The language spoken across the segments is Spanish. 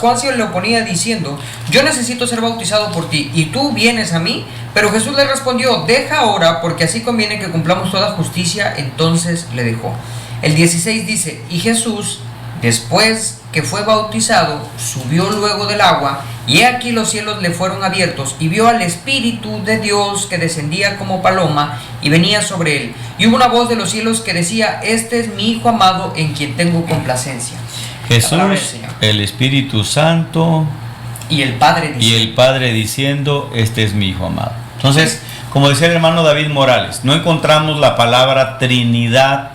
Juan se le oponía diciendo: yo necesito ser bautizado por ti, y tú vienes a mí. Pero Jesús le respondió: deja ahora, porque así conviene que cumplamos toda justicia. Entonces le dejó. El 16 dice: y Jesús, después que fue bautizado, subió luego del agua, y he aquí los cielos le fueron abiertos, y vio al Espíritu de Dios que descendía como paloma y venía sobre él. Y hubo una voz de los cielos que decía: este es mi Hijo amado, en quien tengo complacencia. Jesús, el Espíritu Santo y el Padre diciendo: este es mi Hijo amado. Entonces, como decía el hermano David Morales, no encontramos la palabra Trinidad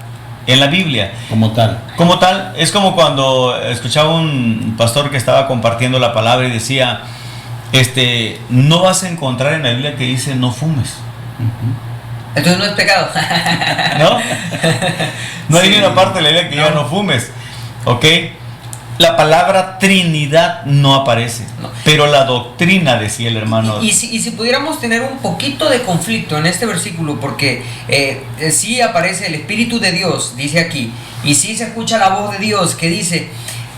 en la Biblia. Como tal. Como tal, es como cuando escuchaba un pastor que estaba compartiendo la palabra y decía: no vas a encontrar en la Biblia que dice no fumes. Entonces no es pecado. ¿No? No hay ni una parte de la Biblia que diga no fumes. ¿Ok? La palabra Trinidad no aparece, pero la doctrina, decía el hermano. Y si pudiéramos tener un poquito de conflicto en este versículo, porque sí aparece el Espíritu de Dios, dice aquí, y sí se escucha la voz de Dios que dice,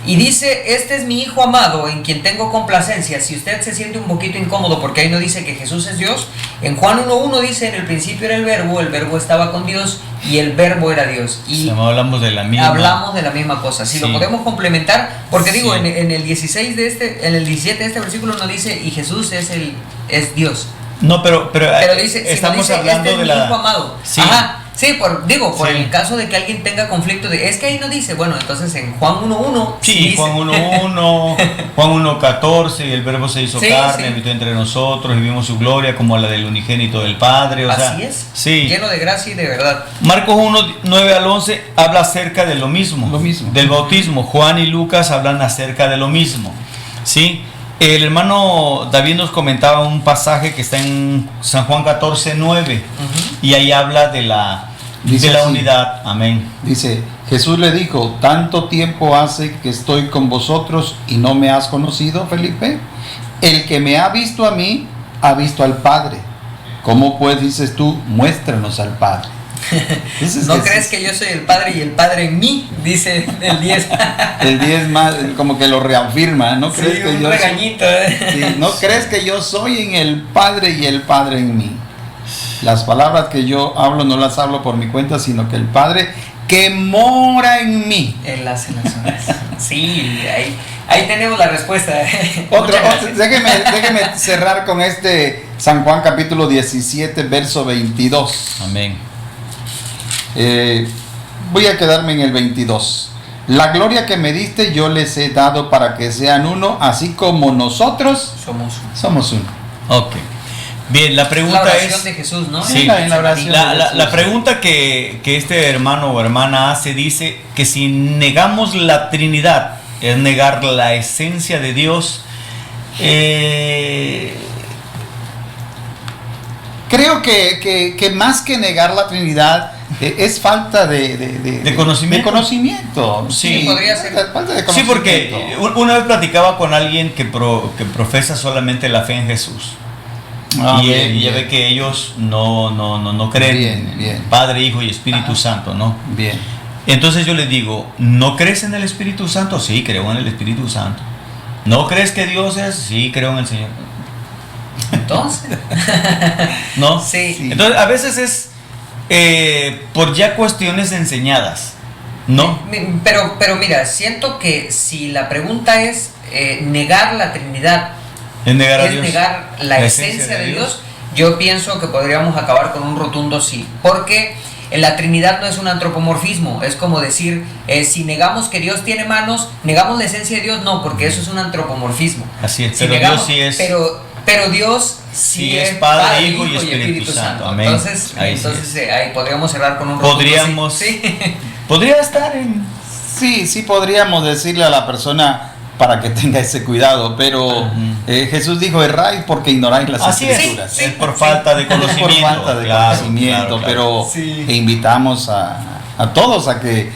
y dice: este es mi Hijo amado, en quien tengo complacencia. Si usted se siente un poquito incómodo porque ahí no dice que Jesús es Dios, en Juan 1.1 dice: en el principio era el verbo estaba con Dios, y el verbo era Dios. Y hablamos de la misma cosa. Si sí. lo podemos complementar, porque digo, sí. en el 16 en el 17 de este versículo no dice: y Jesús es Dios. No, pero dice, estamos dice, hablando este de es mi Hijo amado. Sí. Ajá. Sí, por sí. el caso de que alguien tenga conflicto es que ahí no dice, bueno, entonces en Juan 1.1 sí, Juan 1.1, Juan 1.14, y el verbo se hizo carne, habitó entre nosotros, y vimos su gloria como la del unigénito del Padre. Así es, sí. Lleno de gracia y de verdad. Marcos 1.9 al 11 habla acerca de lo mismo, del bautismo. Juan y Lucas hablan acerca de lo mismo, ¿sí? El hermano David nos comentaba un pasaje que está en San Juan 14.9, y ahí habla de la unidad. Amén. Dice: Jesús le dijo: ¿tanto tiempo hace que estoy con vosotros y no me has conocido, Felipe? El que me ha visto a mí, ha visto al Padre. ¿Cómo pues dices tú: muéstranos al Padre? ¿No crees que yo soy el Padre y el Padre en mí? Dice el 10. El 10 más, como que lo reafirma. ¿No crees que yo regañito, ¿No crees que yo soy en el Padre y el Padre en mí? Las palabras que yo hablo no las hablo por mi cuenta, sino que el Padre que mora en mí. Él hace las obras. Sí, ahí tenemos la respuesta. Déjeme cerrar con San Juan capítulo 17, verso 22. Amén. Voy a quedarme en el 22. La gloria que me diste yo les he dado para que sean uno, así como nosotros somos uno. Ok. Bien, la pregunta la oración es de Jesús, ¿no? Sí, la pregunta que este hermano o hermana hace, dice que si negamos la Trinidad, es negar la esencia de Dios. Creo que más que negar la Trinidad, es falta de conocimiento. Sí, podría ser. Falta de conocimiento. Sí, porque una vez platicaba con alguien que profesa solamente la fe en Jesús. Y ya ve que ellos no creen en Padre, Hijo y Espíritu Santo, ¿no? Bien. Entonces yo les digo: ¿no crees en el Espíritu Santo? Sí, creo en el Espíritu Santo. ¿No crees que Dios es? Sí, creo en el Señor. Entonces, ¿no? Sí. Entonces a veces es por ya cuestiones enseñadas, ¿no? Pero mira, siento que si la pregunta es negar la Trinidad, es negar la esencia de Dios, yo pienso que podríamos acabar con un rotundo sí, porque la Trinidad no es un antropomorfismo. Es como decir, si negamos que Dios tiene manos, negamos la esencia de Dios. No, porque eso es un antropomorfismo. Así es, pero Dios sí es. Pero Dios sí es Padre, Hijo y Espíritu Santo. Amén. Entonces ahí podríamos cerrar con un rotundo sí. Podría estar en... Sí, podríamos decirle a la persona para que tenga ese cuidado, pero Jesús dijo: erráis porque ignoráis las Escrituras. Es por falta de conocimiento. Claro. Pero invitamos a todos a que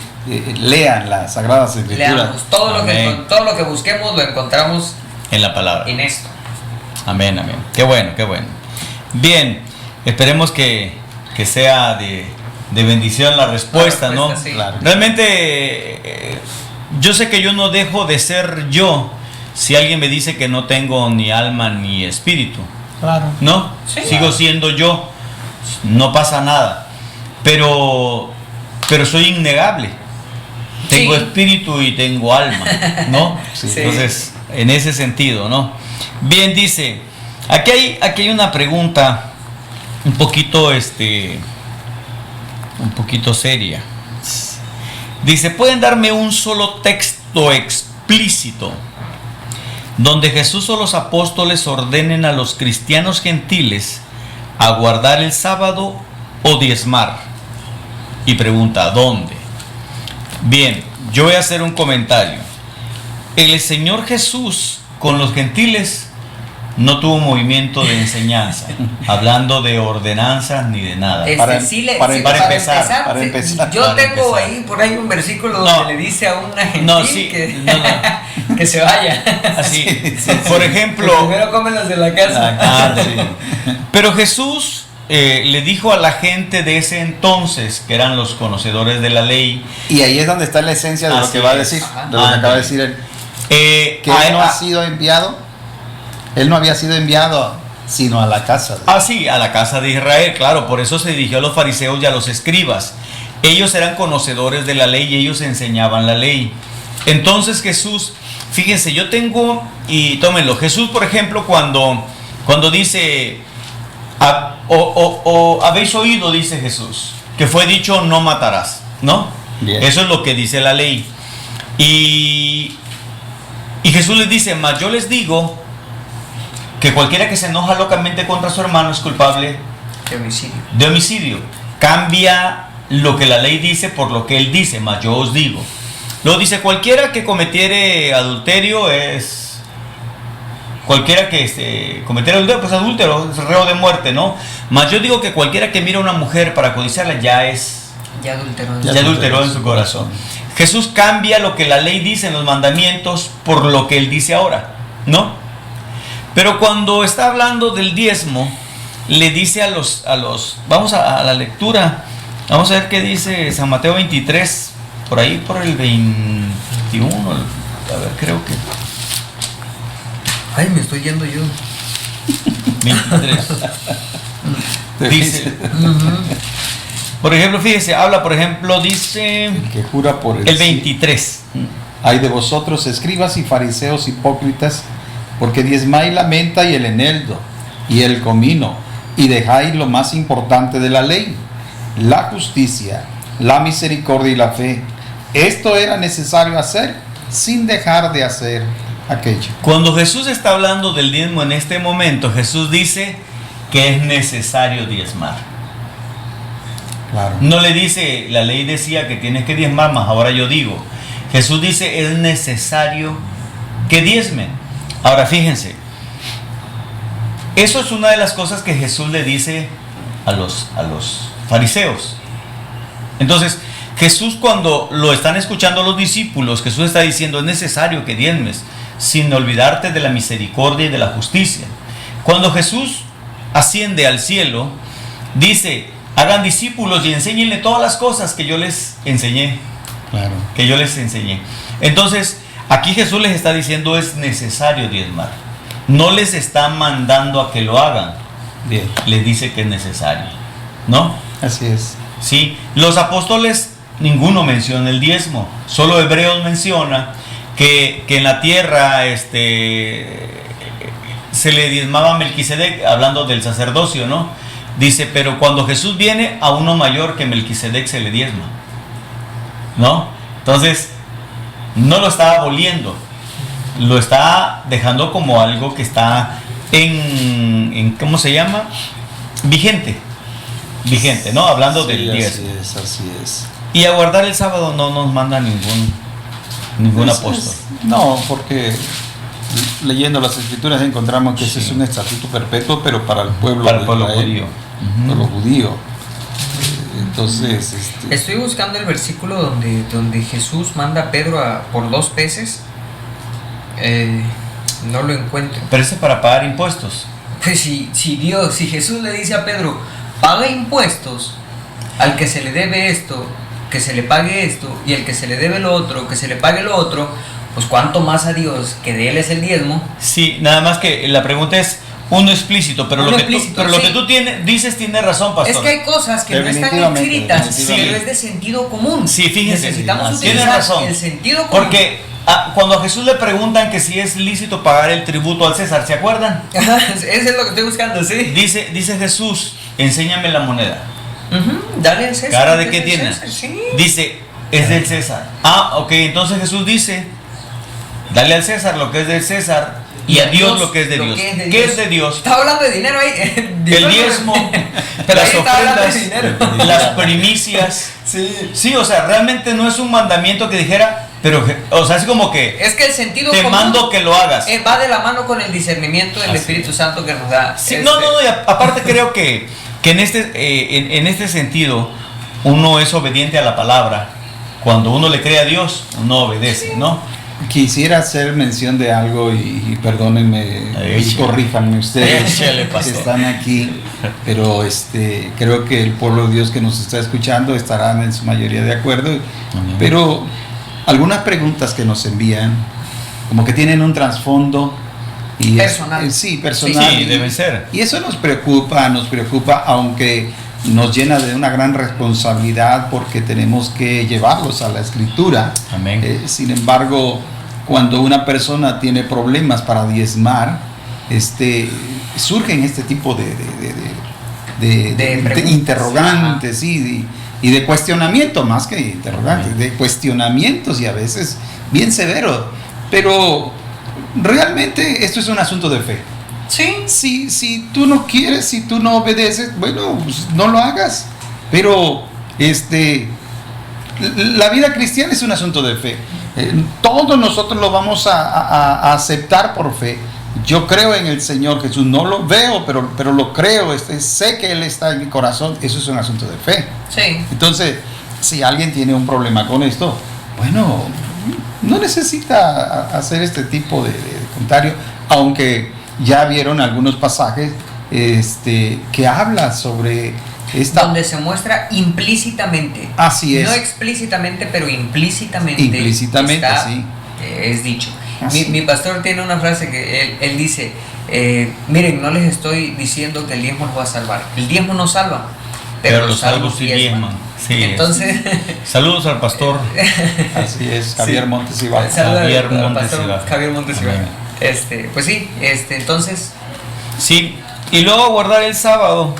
lean las Sagradas Escrituras. Leamos. Todo lo que busquemos lo encontramos en la palabra. En esto. Amén. Qué bueno. Bien, esperemos que sea de bendición la respuesta, ¿no? Sí. Claro. Realmente yo sé que yo no dejo de ser yo, si alguien me dice que no tengo ni alma ni espíritu, Claro. ¿no? Sí. Sigo siendo yo, no pasa nada. Pero soy innegable. Tengo Sí. espíritu y tengo alma, ¿no? Sí. Entonces, en ese sentido, ¿no? Bien, dice, aquí hay una pregunta un poquito seria. Dice, ¿pueden darme un solo texto explícito donde Jesús o los apóstoles ordenen a los cristianos gentiles a guardar el sábado o diezmar? Y pregunta, ¿dónde? Bien, yo voy a hacer un comentario. El Señor Jesús con los gentiles no tuvo movimiento de enseñanza, hablando de ordenanzas ni de nada. Para empezar. Yo para tengo empezar. ahí por ahí un versículo No. donde le dice a una gentil No, sí, no. que se vaya. Así, Sí, por Que ejemplo, primero comen los de la casa. pero Jesús le dijo a la gente de ese entonces, que eran los conocedores de la ley, Y ahí es donde está la esencia de lo Así que va a es. decir, Ajá. de lo que acaba de decir él. Que él no ha sido enviado, él no había sido enviado, sino a la casa. sí, a la casa de Israel, claro, por eso se dirigió a los fariseos y a los escribas. Ellos eran conocedores de la ley y ellos enseñaban la ley. Entonces Jesús, fíjense, yo tengo, y tómenlo, Jesús, por ejemplo, cuando dice, habéis oído, dice Jesús, que fue dicho no matarás, ¿no? Bien. Eso es lo que dice la ley. Y Jesús les dice, mas yo les digo que cualquiera que se enoja locamente contra su hermano es culpable De homicidio. de homicidio. Cambia lo que la ley dice por lo que él dice, mas yo os digo. Luego dice, cualquiera que cometiere adulterio es... Cualquiera que cometiera adulterio, pues adúltero, es reo de muerte, ¿no? Mas yo digo que cualquiera que mira a una mujer para codiciarla ya adulteró en su corazón. Jesús cambia lo que la ley dice en los mandamientos por lo que él dice ahora, ¿no? Pero cuando está hablando del diezmo, le dice a los vamos a la lectura, vamos a ver qué dice San Mateo 23, por ahí por el 21, a ver, creo que Ay, me estoy yendo yo. 23. Dice, por ejemplo, fíjese, habla, por ejemplo, dice Que jura por el 23. Hay de vosotros, escribas y fariseos hipócritas, porque diezmáis la menta y el eneldo y el comino, y dejáis lo más importante de la ley, la justicia, la misericordia y la fe. Esto era necesario hacer sin dejar de hacer aquello. Cuando Jesús está hablando del diezmo en este momento, Jesús dice que es necesario diezmar. Claro. No le dice, la ley decía que tienes que diezmar, más ahora yo digo. Jesús dice, es necesario que diezmen. Ahora fíjense, eso es una de las cosas que Jesús le dice a los fariseos. Entonces, Jesús, cuando lo están escuchando los discípulos, Jesús está diciendo, es necesario que diezmes, sin olvidarte de la misericordia y de la justicia. Cuando Jesús asciende al cielo, dice, hagan discípulos y enséñenle todas las cosas que yo les enseñé. Claro. Que yo les enseñé. Entonces, aquí Jesús les está diciendo, es necesario diezmar. No les está mandando a que lo hagan. Bien. Les dice que es necesario, ¿no? Así es. Sí, los apóstoles, ninguno menciona el diezmo. Solo Hebreos menciona que en la tierra se le diezmaba a Melquisedec, hablando del sacerdocio, ¿no? Dice, pero cuando Jesús viene, a uno mayor que Melquisedec se le diezma, ¿no? Entonces, no lo está aboliendo, lo está dejando como algo que está en ¿cómo se llama? Vigente, ¿no? Hablando del diezmo. Así es. Y a guardar el sábado no nos manda ningún apóstol. No, porque leyendo las escrituras encontramos que ese Sí. es un estatuto perpetuo, pero para el pueblo, Para el de pueblo Israel, judío. para los judíos. Entonces, Estoy buscando el versículo donde Jesús manda a Pedro por 2 peces. No lo encuentro. Pero ese es para pagar impuestos. Pues si Jesús le dice a Pedro, paga impuestos, al que se le debe esto, que se le pague esto, y al que se le debe lo otro, que se le pague lo otro, pues cuánto más a Dios, que de Él es el diezmo. Sí, nada más que la pregunta es uno explícito, pero Uno lo que explícito, tú, pero sí. lo que tú dices tiene razón, pastor. Es que hay cosas que no están Definitivamente, escritas, definitivamente. pero es de sentido común. Sí, fíjense, Necesitamos tiene utilizar razón. el sentido común. Porque cuando a Jesús le preguntan que si es lícito pagar el tributo al César, ¿se acuerdan? Eso es lo que estoy buscando, sí. Dice Jesús, enséñame la moneda. Dale al César. ¿Cara de qué es tiene? César, sí. Dice, es del César. Ok, entonces Jesús dice, dale al César lo que es del César y a Dios lo que es de Dios. ¿Qué es de Dios? Estaba hablando de dinero ahí. El diezmo, Pero las ahí estaba hablando de ofrendas, dinero. las primicias. Sí. Sí, o sea, realmente no es un mandamiento que dijera, pero, o sea, es como que Es que el sentido te común mando que lo hagas. va de la mano con el discernimiento del Así Espíritu Santo que nos da. Sí, no, y aparte creo que en este sentido uno es obediente a la palabra. Cuando uno le cree a Dios, uno obedece, ¿no? Quisiera hacer mención de algo y perdónenme y corríjanme ustedes Échale, que pastor. están aquí, pero creo que el pueblo de Dios que nos está escuchando estarán en su mayoría de acuerdo. Amén. Pero algunas preguntas que nos envían, como que tienen un trasfondo y Personal. sí, personal. Sí, deben ser. Y eso nos preocupa, aunque nos llena de una gran responsabilidad porque tenemos que llevarlos a la Escritura. Amén. Sin embargo, cuando una persona tiene problemas para diezmar, surgen este tipo de preguntas. interrogantes, sí, y de cuestionamiento, más que interrogantes, de cuestionamientos y a veces bien severos. Pero realmente esto es un asunto de fe. Sí. Si tú no quieres, si tú no obedeces, bueno, pues no lo hagas. Pero la vida cristiana es un asunto de fe. Todos nosotros lo vamos a aceptar por fe. Yo creo en el Señor Jesús, no lo veo, pero lo creo, sé que Él está en mi corazón. Eso es un asunto de fe. Sí. Entonces, si alguien tiene un problema con esto, bueno, no necesita hacer este tipo de comentario, aunque ya vieron algunos pasajes que habla sobre esta... Donde se muestra implícitamente. Así es. No explícitamente, pero implícitamente. Implícitamente, sí. Es dicho. Así. Mi pastor tiene una frase que él dice, miren, no les estoy diciendo que el diezmo nos va a salvar. El diezmo no salva, pero los salvos sí diezman. Sí, entonces... Saludos al pastor. Así es, Javier Sí. Montes Ibarra. Saludos Javier al Montes pastor Ibarra. Javier Montes Amén. Ibarra. Pues sí, entonces... Sí, y luego guardar el sábado.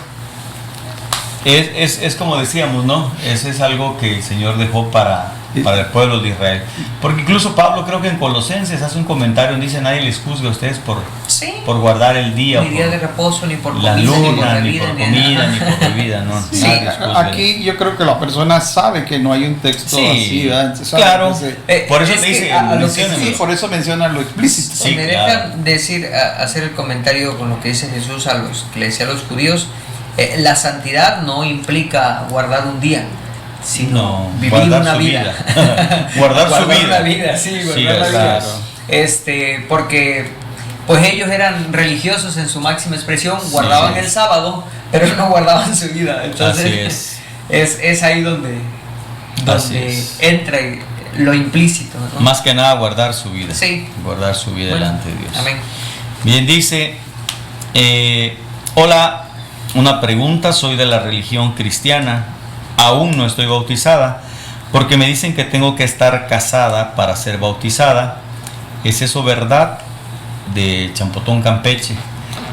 Es como decíamos, ¿no? Ese es algo que el Señor dejó para el pueblo de Israel. Porque incluso Pablo, creo que en Colosenses hace un comentario donde dice: nadie les juzgue a ustedes por guardar el día, Ni día de por reposo, ni por la comida, luna, ni ni por por bebida, comida, ni por bebida, ¿no? Sí. Nadie les juzgue. Aquí yo creo que la persona sabe que no hay un texto Sí, así, ¿verdad? Sabe claro. que Por eso es te que dice, a lo que menciónenlo. sí, por eso menciona lo explícito. Sí, me claro. dejan decir, hacer el comentario con lo que dice Jesús a los que le decía a los judíos. La santidad no implica guardar un día, sino No, vivir guardar una su vida. Guardar su vida. la vida, sí, guardar la claro. vida. Porque pues ellos eran religiosos en su máxima expresión, guardaban el sábado, pero no guardaban su vida. Entonces es ahí donde Así es. entra lo implícito, ¿no? Más que nada guardar su vida. Sí. Guardar su vida Bueno, delante de Dios. amén. Bien, dice, hola, una pregunta, soy de la religión cristiana, aún no estoy bautizada, porque me dicen que tengo que estar casada para ser bautizada. ¿Es eso verdad? De Champotón, Campeche.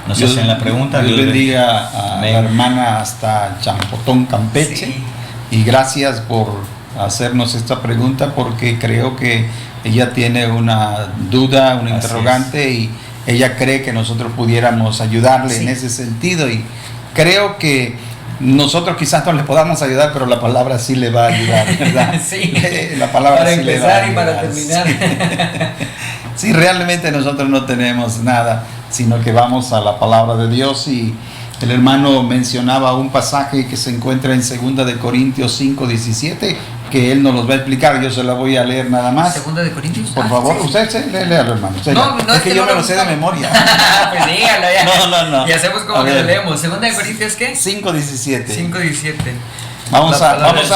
Nos hacen la pregunta. Dios bendiga a Amén. la hermana hasta Champotón, Campeche. Sí. Y gracias por hacernos esta pregunta, porque creo que ella tiene una duda, un Así interrogante, y ella cree que nosotros pudiéramos ayudarle Sí. en ese sentido. Y creo que nosotros quizás no le podamos ayudar, pero la palabra sí le va a ayudar, ¿verdad? Sí. La palabra Para sí le va a empezar y para ayudar. terminar. Sí, realmente nosotros no tenemos nada, sino que vamos a la palabra de Dios. Y el hermano mencionaba un pasaje que se encuentra en 2 de Corintios 5:17, que él nos los va a explicar. Yo se la voy a leer nada más. Segunda de Corintios. Por favor, sí. usted léalo, hermano. Usted No, léalo. no, es que yo no me lo lo sé de buscaba. memoria. Pues dígalo ya. No. Y hacemos como A que ver. lo leemos. Segunda de Corintios, ¿qué? 5:17. 5:17. Vamos La a palabra yo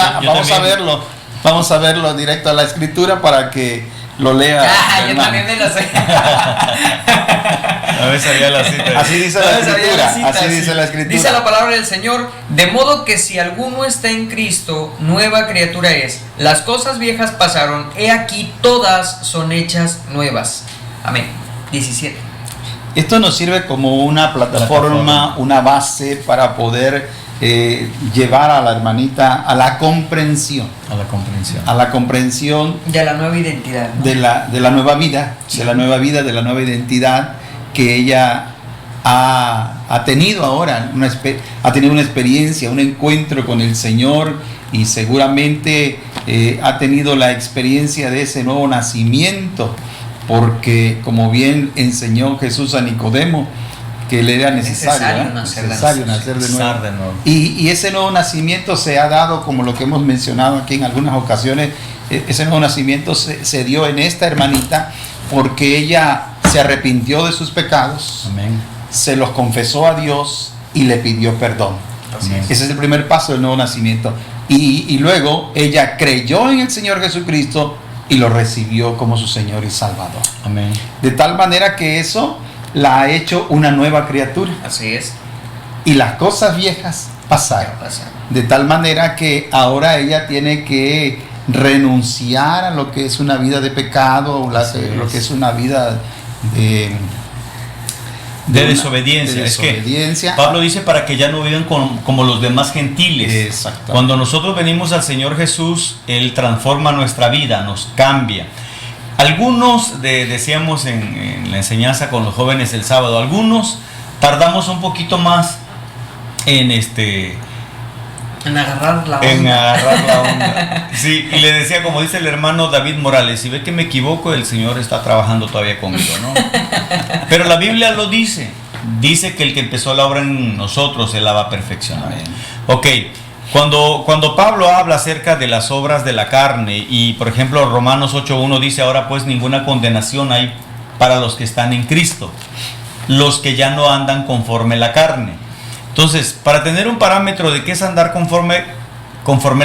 verlo. también. Vamos a verlo directo a la escritura para que lo lea. Yo hermano. también me lo sé. A ver, sabía la cita. Así dice No la me sabía escritura. la cita, Así sí. dice la escritura. Dice la palabra del Señor, de modo que si alguno está en Cristo, nueva criatura es. Las cosas viejas pasaron, he aquí todas son hechas nuevas. Amén. 17. Esto nos sirve como una plataforma, una base para poder llevar a la hermanita a la comprensión. A la comprensión. A la comprensión De la nueva identidad, ¿no? de la nueva vida, de la nueva vida, de la nueva identidad que ella ha tenido ahora, ha tenido una experiencia, un encuentro con el Señor y seguramente ha tenido la experiencia de ese nuevo nacimiento, porque como bien enseñó Jesús a Nicodemo, que le era necesario nacer de nuevo. Y ese nuevo nacimiento se ha dado, como lo que hemos mencionado aquí en algunas ocasiones, ese nuevo nacimiento se dio en esta hermanita porque ella se arrepintió de sus pecados, Amén. se los confesó a Dios y le pidió perdón. Amén. Ese es el primer paso del nuevo nacimiento. Y luego ella creyó en el Señor Jesucristo y lo recibió como su Señor y Salvador. Amén. De tal manera que eso la ha hecho una nueva criatura. Así es. Y las cosas viejas pasaron. De tal manera que ahora ella tiene que renunciar a lo que es una vida de pecado, lo que es una vida de desobediencia. Es que Pablo dice para que ya no vivan como los demás gentiles. Exacto. Cuando nosotros venimos al Señor Jesús, Él transforma nuestra vida, nos cambia. Algunos, decíamos en la enseñanza con los jóvenes el sábado, algunos tardamos un poquito más en agarrar la onda. Sí, y le decía, como dice el hermano David Morales, si ve que me equivoco, el Señor está trabajando todavía conmigo, ¿no? Pero la Biblia lo dice que el que empezó la obra en nosotros, Él la va a perfeccionar. Ok, cuando Pablo habla acerca de las obras de la carne, y por ejemplo Romanos 8.1 dice, ahora pues ninguna condenación hay para los que están en Cristo, los que ya no andan conforme la carne. Entonces, para tener un parámetro de qué es andar conforme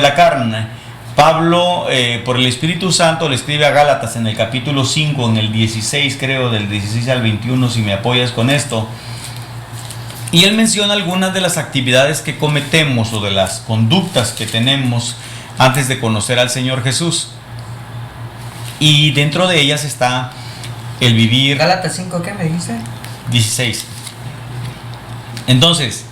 la carne, Pablo, por el Espíritu Santo, le escribe a Gálatas en el capítulo 5, en el 16, creo, del 16 al 21, si me apoyas con esto. Y él menciona algunas de las actividades que cometemos o de las conductas que tenemos antes de conocer al Señor Jesús. Y dentro de ellas está el vivir. Gálatas 5, ¿qué me dice? 16. Entonces,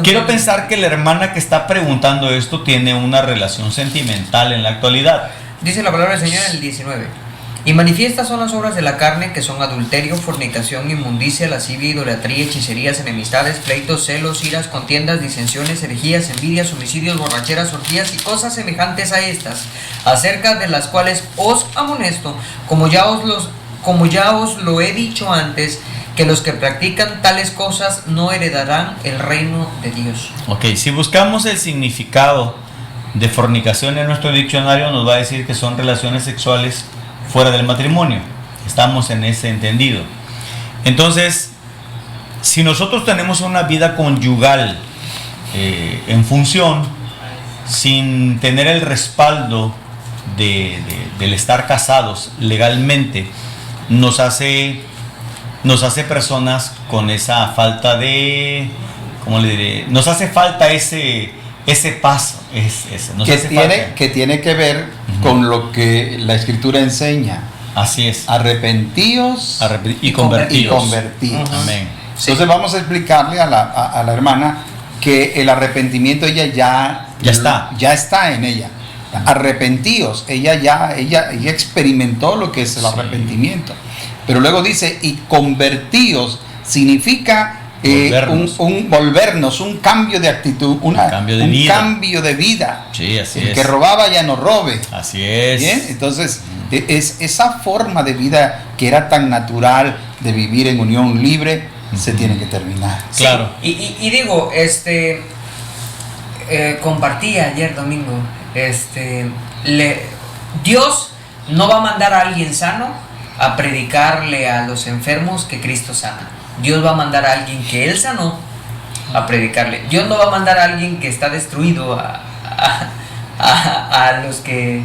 quiero pensar que la hermana que está preguntando esto tiene una relación sentimental en la actualidad. Dice la palabra del Señor en el 19. Y manifiestas son las obras de la carne, que son adulterio, fornicación, inmundicia, lascivia, idolatría, hechicerías, enemistades, pleitos, celos, iras, contiendas, disensiones, herejías, envidias, homicidios, borracheras, orgías y cosas semejantes a estas, acerca de las cuales os amonesto, como ya os lo he dicho antes, que los que practican tales cosas no heredarán el reino de Dios. Ok, si buscamos el significado de fornicación en nuestro diccionario, nos va a decir que son relaciones sexuales fuera del matrimonio. Estamos en ese entendido. Entonces, si nosotros tenemos una vida conyugal en función, sin tener el respaldo del estar casados legalmente, nos hace personas con esa falta de, ¿cómo le diré? Nos hace falta ese paso, que tiene que ver con lo que la Escritura enseña. Así es. Arrepentíos y convertíos. Amén. Entonces vamos a explicarle a la hermana que el arrepentimiento ya está en ella. Arrepentíos, ella experimentó lo que es el arrepentimiento. Pero luego dice, y convertíos significa volvernos, un cambio de actitud, un cambio de vida. Sí, así el es. que robaba ya no robe. Así es. ¿Bien? Entonces, es esa forma de vida que era tan natural de vivir en unión libre, se tiene que terminar. Claro. Sí, y digo, compartí ayer domingo, Dios no va a mandar a alguien sano a predicarle a los enfermos que Cristo sana. Dios va a mandar a alguien que Él sanó a predicarle. Dios no va a mandar a alguien que está destruido a los que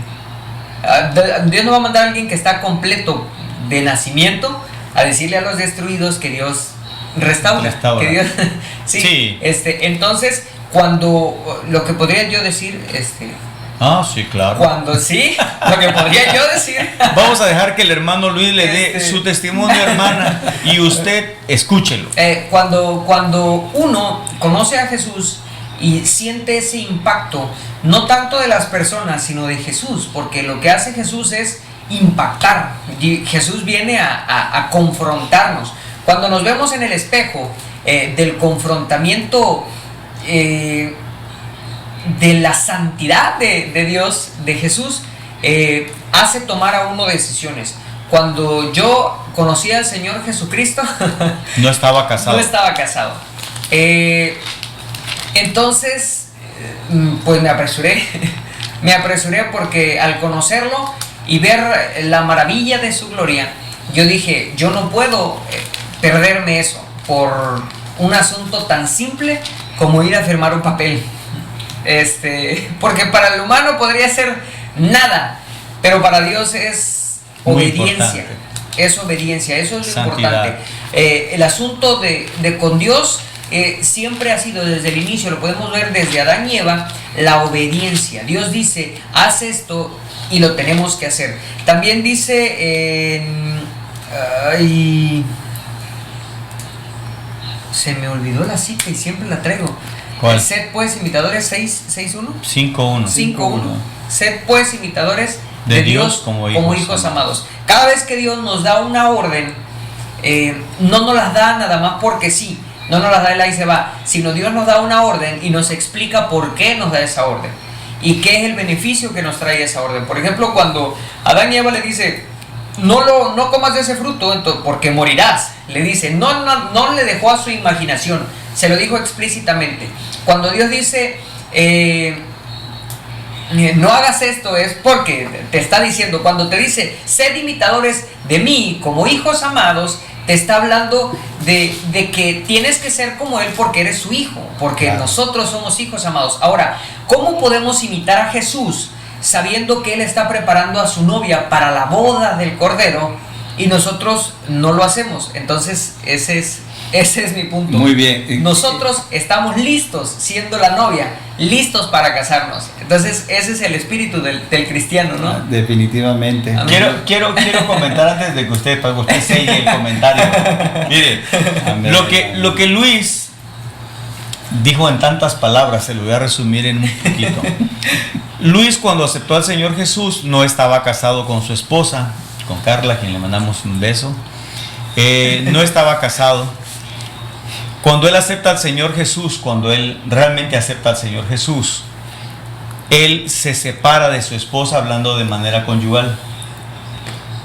Dios no va a mandar a alguien que está completo de nacimiento a decirle a los destruidos que Dios restaura. Que Dios, sí. Entonces, cuando lo que podría yo decir, sí, claro. Cuando sí, lo que podría yo decir. Vamos a dejar que el hermano Luis le dé su testimonio, hermana, y usted escúchelo. Cuando uno conoce a Jesús y siente ese impacto, no tanto de las personas, sino de Jesús, porque lo que hace Jesús es impactar. Jesús viene a confrontarnos. Cuando nos vemos en el espejo del confrontamiento de la santidad de Dios, de Jesús, hace tomar a uno decisiones. Cuando yo conocí al Señor Jesucristo, no estaba casado. No estaba casado. Entonces, pues me apresuré. Me apresuré porque al conocerlo y ver la maravilla de su gloria, yo dije, yo no puedo perderme eso por un asunto tan simple como ir a firmar un papel. Porque para el humano podría ser nada, pero para Dios es obediencia. Es obediencia, eso es lo importante. El asunto de con Dios siempre ha sido desde el inicio, lo podemos ver desde Adán y Eva, la obediencia. Dios dice, haz esto y lo tenemos que hacer. También dice se me olvidó la cita y siempre la traigo. ¿Cuál? Sed pues imitadores 6.1. 5.1. Sed pues imitadores de Dios como hijos amados. Cada vez que Dios nos da una orden, no nos las da nada más porque sí, no nos las da él ahí se va, sino Dios nos da una orden y nos explica por qué nos da esa orden y qué es el beneficio que nos trae esa orden. Por ejemplo, cuando Adán y Eva le dice, no comas de ese fruto porque morirás, le dice, no le dejó a su imaginación, se lo dijo explícitamente. Cuando Dios dice no hagas esto, es porque te está diciendo, cuando te dice sed imitadores de mí como hijos amados, te está hablando de que tienes que ser como Él porque eres su hijo, porque nosotros somos hijos amados. Ahora, ¿cómo podemos imitar a Jesús sabiendo que Él está preparando a su novia para la boda del Cordero y nosotros no lo hacemos? Entonces, ese es mi punto. Muy bien. Nosotros estamos listos, siendo la novia, listos para casarnos. Entonces, ese es el espíritu del cristiano, ¿no? Definitivamente. Quiero comentar antes de que usted selle el comentario. Mire, lo que Luis dijo en tantas palabras, se lo voy a resumir en un poquito. Luis, cuando aceptó al Señor Jesús, no estaba casado con su esposa, con Carla, a quien le mandamos un beso. No estaba casado. Cuando él acepta al Señor Jesús, cuando él realmente acepta al Señor Jesús, él se separa de su esposa hablando de manera conyugal.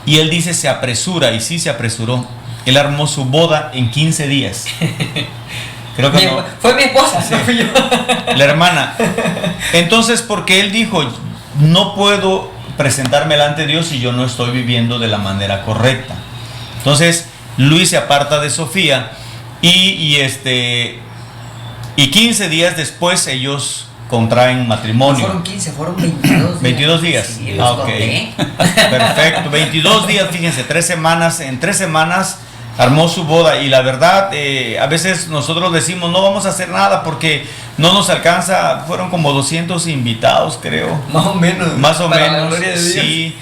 Y él dice se apresura, y sí se apresuró. Él armó su boda en 15 días. Creo que no. Fue mi esposa, sí. Fui yo. La hermana. Entonces, porque él dijo, no puedo presentarme delante de Dios si yo no estoy viviendo de la manera correcta. Entonces, Luis se aparta de Sofía y 15 días después ellos contraen matrimonio. No fueron 15, fueron 22 días. 22 días. Sí, Ok. Perfecto. 22 días, fíjense, 3 semanas. En 3 semanas armó su boda. Y la verdad, a veces nosotros decimos, no vamos a hacer nada porque no nos alcanza. Fueron como 200 invitados, creo. Más o menos. Más o menos. Sí.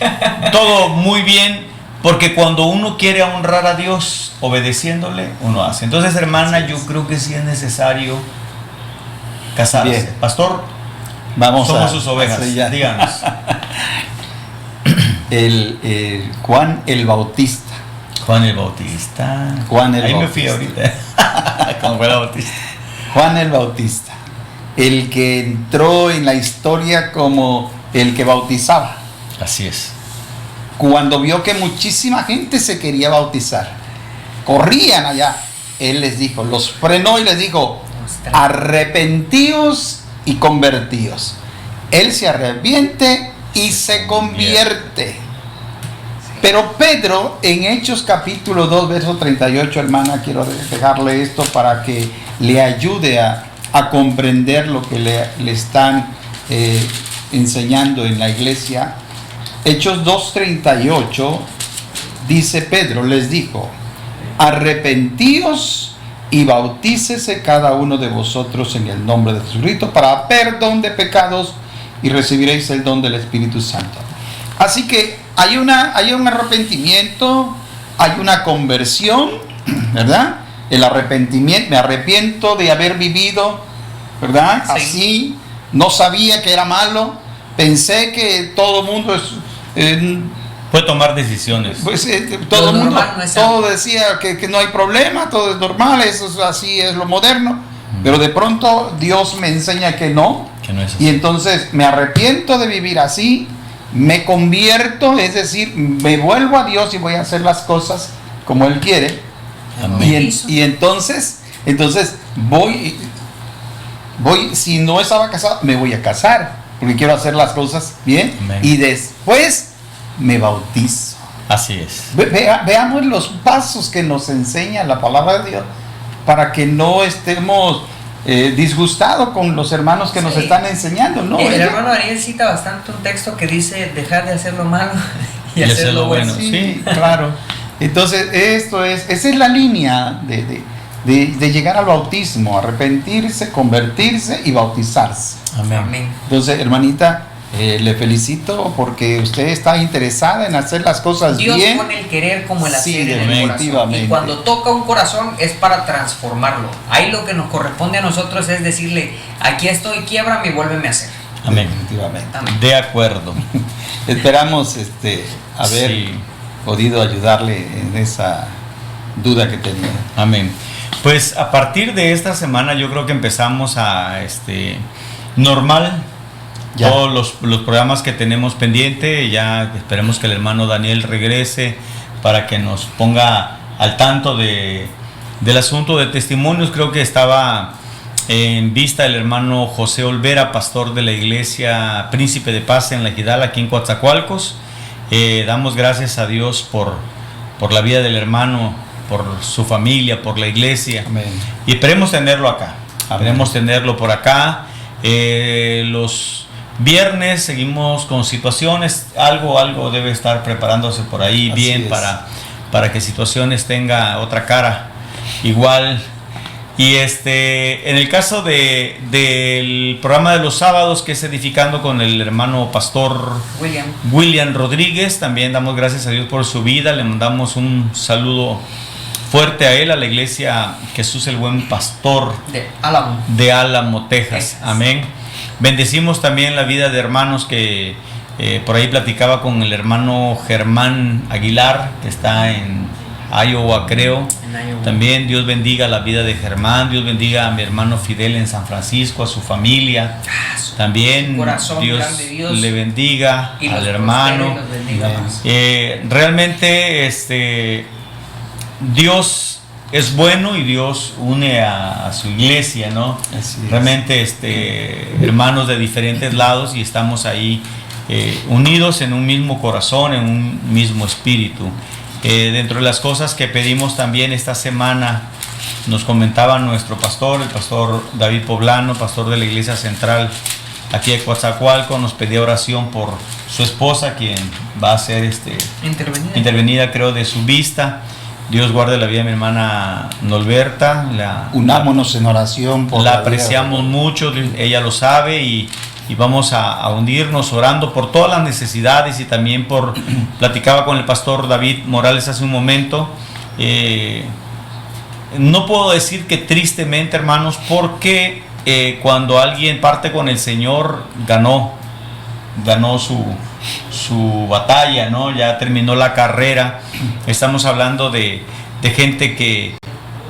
Todo muy bien. Porque cuando uno quiere honrar a Dios obedeciéndole, uno hace. Entonces, hermana, yo creo que sí es necesario casarse. Bien. Pastor, somos sus ovejas. Díganos. Juan el Bautista. Juan el Bautista. Ahí me fui ahorita. Con Juan el Bautista. Juan el Bautista. El que entró en la historia como el que bautizaba. Así es. Cuando vio que muchísima gente se quería bautizar, corrían allá, él les dijo, los frenó y les dijo, arrepentíos y convertíos. Él se arrepiente y se convierte. Pero Pedro, en Hechos capítulo 2, verso 38, hermana, quiero dejarle esto para que le ayude a comprender lo que le están enseñando en la iglesia. Hechos 2:38 dice Pedro, les dijo: arrepentíos y bautícese cada uno de vosotros en el nombre de Jesucristo para perdón de pecados y recibiréis el don del Espíritu Santo. Así que hay un arrepentimiento, hay una conversión, ¿verdad? El arrepentimiento, me arrepiento de haber vivido, ¿verdad? Sí. Así, no sabía que era malo, pensé que todo el mundo Puede tomar decisiones. pues todo el mundo, normal no es todo algo. decía que no hay problema, todo es normal, eso es así, es lo moderno. Pero de pronto Dios me enseña que no. Que no es así. Y entonces me arrepiento de vivir así, me convierto, es decir, me vuelvo a Dios y voy a hacer las cosas como Él quiere. Amén. Y entonces voy, si no estaba casado, me voy a casar, porque quiero hacer las cosas bien. Amén. Y después me bautizo. Así es. Veamos los pasos que nos enseña la palabra de Dios para que no estemos disgustados con los hermanos que nos Sí. están enseñando, ¿no? El hermano Daniel cita bastante un texto que dice: dejar de hacer lo malo y hacer lo bueno. Sí, claro. Entonces, esa es la línea de llegar al bautismo: arrepentirse, convertirse y bautizarse. Amén. Amén. Entonces, hermanita, le felicito porque usted está interesada en hacer las cosas Dios bien. pone el querer como el Sí, hacer en el corazón. definitivamente. Y cuando toca un corazón es para transformarlo. Ahí lo que nos corresponde a nosotros es decirle: aquí estoy, quiébrame y vuélveme a hacer. Amén. Definitivamente. Amén. De acuerdo. Esperamos haber Sí. podido ayudarle en esa duda que tenía. Amén. Pues a partir de esta semana yo creo que empezamos a normal. Ya. Todos los programas que tenemos pendiente, ya esperemos que el hermano Daniel regrese para que nos ponga al tanto del asunto de testimonios. Creo que estaba en vista el hermano José Olvera, pastor de la iglesia Príncipe de Paz en La Ejidal, aquí en Coatzacoalcos. Damos gracias a Dios por la vida del hermano, por su familia, por la iglesia. Amén. Y esperemos tenerlo acá. Amén. Esperemos tenerlo por acá. Los viernes seguimos con situaciones. Algo debe estar preparándose por ahí Así bien es. para que situaciones tenga otra cara igual. Y en el caso del programa de los sábados, que es Edificando con el hermano pastor William Rodríguez, también damos gracias a Dios por su vida. Le mandamos un saludo fuerte a él, a la iglesia Jesús el Buen Pastor de Álamo, Texas. Amén. Bendecimos también la vida de hermanos que por ahí platicaba con el hermano Germán Aguilar, que está en Iowa, creo. También Dios bendiga la vida de Germán, Dios bendiga a mi hermano Fidel en San Francisco, a su familia. También Dios le bendiga al hermano. Realmente Dios es bueno y Dios une a su iglesia, ¿no? Así es. Realmente hermanos de diferentes lados, y estamos ahí unidos en un mismo corazón, en un mismo espíritu. Dentro de las cosas que pedimos también esta semana, nos comentaba nuestro pastor, el pastor David Poblano, pastor de la iglesia central aquí de Coatzacoalcos, nos pedía oración por su esposa, quien va a ser intervenida, creo, de su vista. Dios guarde la vida de mi hermana Norberta. Unámonos en oración por la apreciamos mucho, ella lo sabe, y vamos a hundirnos orando por todas las necesidades, y también platicaba con el pastor David Morales hace un momento. No puedo decir que tristemente, hermanos, porque cuando alguien parte con el Señor, ganó su batalla, ¿no? Ya terminó la carrera. Estamos hablando de gente que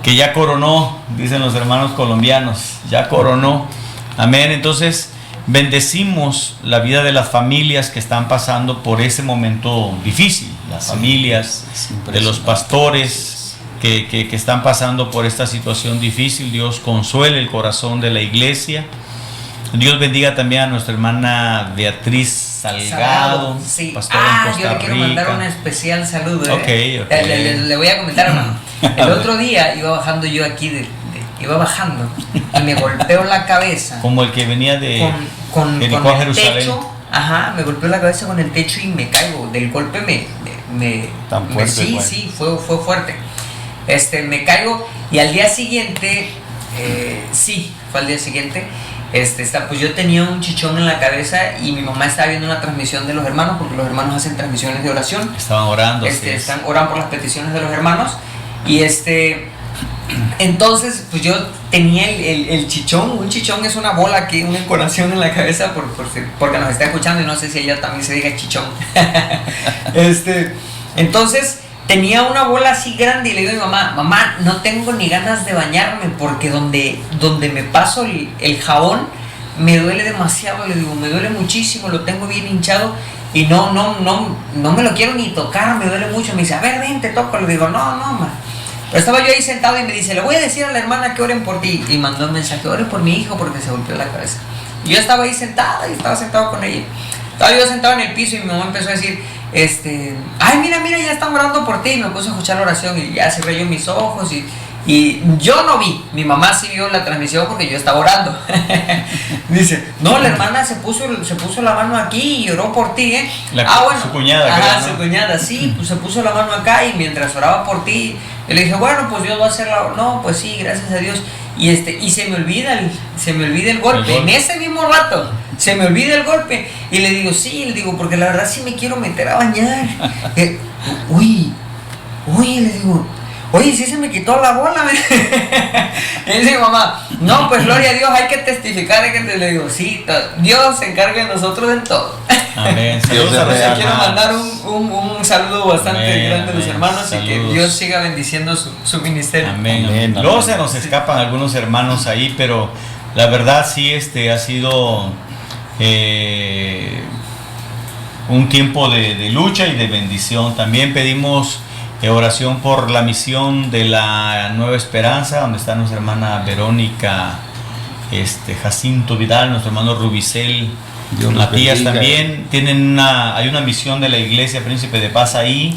ya coronó, dicen los hermanos colombianos, ya coronó. Amén. Entonces bendecimos la vida de las familias que están pasando por ese momento difícil, las familias de los pastores que están pasando por esta situación difícil. Dios consuele el corazón de la iglesia. Dios bendiga también a nuestra hermana Beatriz Salgado, sí. pastora en Costa yo le quiero Rica. mandar un especial saludo. Okay. Le voy a comentar, hermano. El otro día iba bajando yo aquí, iba bajando y me golpeó la cabeza. Como el que venía de con Jericó a el Jerusalén. techo Ajá, me golpeó la cabeza con el techo y me caigo. Del golpe Tan fuerte, sí, güey. sí, fue fuerte. Me caigo y al día siguiente, sí, fue al día siguiente. Pues yo tenía un chichón en la cabeza y mi mamá estaba viendo una transmisión de los hermanos, porque los hermanos hacen transmisiones de oración. Estaban orando. Oran por las peticiones de los hermanos. Y entonces, pues yo tenía el chichón. Un chichón es una bola, una enconación en la cabeza, porque nos está escuchando y no sé si ella también se diga chichón. Entonces, tenía una bola así grande y le digo a mi mamá, mamá, no tengo ni ganas de bañarme porque donde me paso el jabón me duele demasiado. Le digo, me duele muchísimo, lo tengo bien hinchado y no me lo quiero ni tocar, me duele mucho. Me dice, a ver, ven, te toco. Le digo, no, ma. Pero estaba yo ahí sentado y me dice, le voy a decir a la hermana que oren por ti. Y mandó un mensaje, oren por mi hijo porque se golpeó la cabeza. Y yo estaba ahí sentada y estaba sentado con ella. Estaba yo sentado en el piso y mi mamá empezó a decir, ay, mira, ya están orando por ti. Y me puse a escuchar la oración y ya cerré yo mis ojos y yo no vi. Mi mamá sí vio la transmisión porque yo estaba orando. Dice, no, la hermana se puso la mano aquí y oró por ti, ¿eh? Bueno. Su cuñada. Ajá, creo, ¿no? su cuñada, sí, pues se puso la mano acá y mientras oraba por ti, yo le dije, bueno, pues Dios va a hacer no, pues sí, gracias a Dios. Y se me olvida el golpe. En ese mismo rato se me olvida el golpe y le digo, porque la verdad sí me quiero meter a bañar. Uy, le digo, oye, sí se me quitó la bola. Y dice mamá, no, pues gloria a Dios, hay que testificar, le digo, sí, Dios se encarga de nosotros en todo. Amén. Quiero mandar un saludo bastante grande a los hermanos. Saludos. Y que Dios siga bendiciendo su ministerio. Amén. Luego se nos escapan algunos hermanos ahí, pero la verdad sí ha sido un tiempo de lucha y de bendición. También pedimos oración por la misión de la Nueva Esperanza, donde está nuestra hermana Verónica, Jacinto Vidal, nuestro hermano Rubicel, Matías también. Hay una misión de la Iglesia Príncipe de Paz ahí.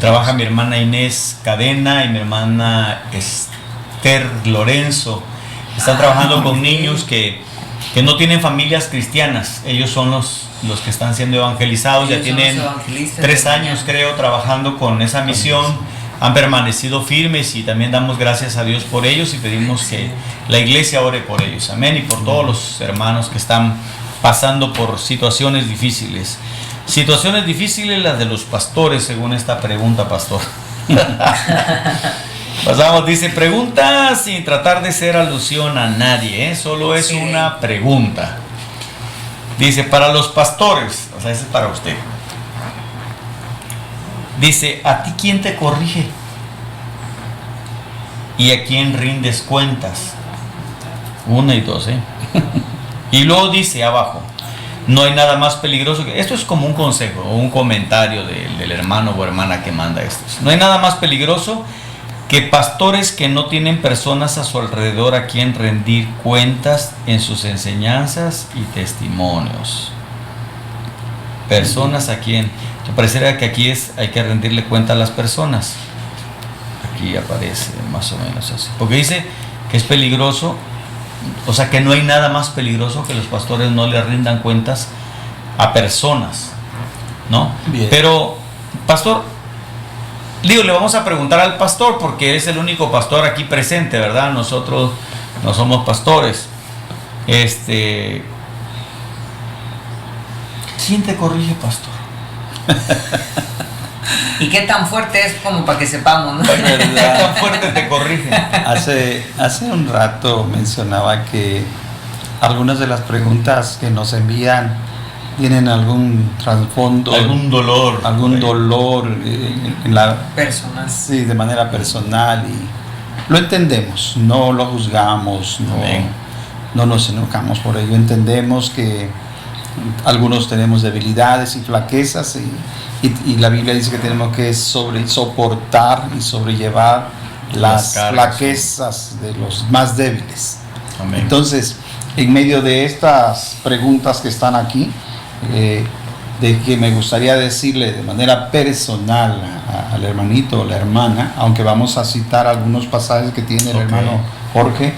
Trabaja mi hermana Inés Cadena y mi hermana Esther Lorenzo. Están trabajando con niños que no tienen familias cristianas. Ellos son los que están siendo evangelizados. Ya tienen 3 años, creo, trabajando con esa misión. Han permanecido firmes y también damos gracias a Dios por ellos y pedimos que la iglesia ore por ellos. Amén. Y por todos los hermanos que están pasando por situaciones difíciles. Situaciones difíciles las de los pastores, según esta pregunta, pastor. Pasamos, dice, pregunta sin tratar de ser alusión a nadie, solo es una pregunta. Dice, para los pastores, o sea, ese es para usted. Dice, ¿a ti quién te corrige? ¿Y a quién rindes cuentas? 1 y 2, Y luego dice abajo, no hay nada más peligroso que... Esto es como un consejo o un comentario del hermano o hermana que manda esto. No hay nada más peligroso que pastores que no tienen personas a su alrededor a quien rendir cuentas en sus enseñanzas y testimonios. Personas a quien... Te pareciera que aquí hay que rendirle cuenta a las personas. Aquí aparece más o menos así. Porque dice que es peligroso, o sea que no hay nada más peligroso que los pastores no le rindan cuentas a personas, ¿no? Bien. Pero, pastor, le vamos a preguntar al pastor porque es el único pastor aquí presente, ¿verdad? Nosotros no somos pastores. ¿Quién te corrige, pastor? ¿Y qué tan fuerte es como para que sepamos, no? ¿Qué tan fuerte te corrige? Hace un rato mencionaba que algunas de las preguntas que nos envían tienen algún trasfondo, algún dolor en la personal. Sí, de manera personal, y lo entendemos, no lo juzgamos, no nos enojamos por ello. Entendemos que algunos tenemos debilidades y flaquezas y la Biblia dice que tenemos que soportar y sobrellevar las flaquezas de los más débiles. Amén. Entonces, en medio de estas preguntas que están aquí, de que me gustaría decirle de manera personal al hermanito o la hermana, aunque vamos a citar algunos pasajes que tiene el hermano Jorge,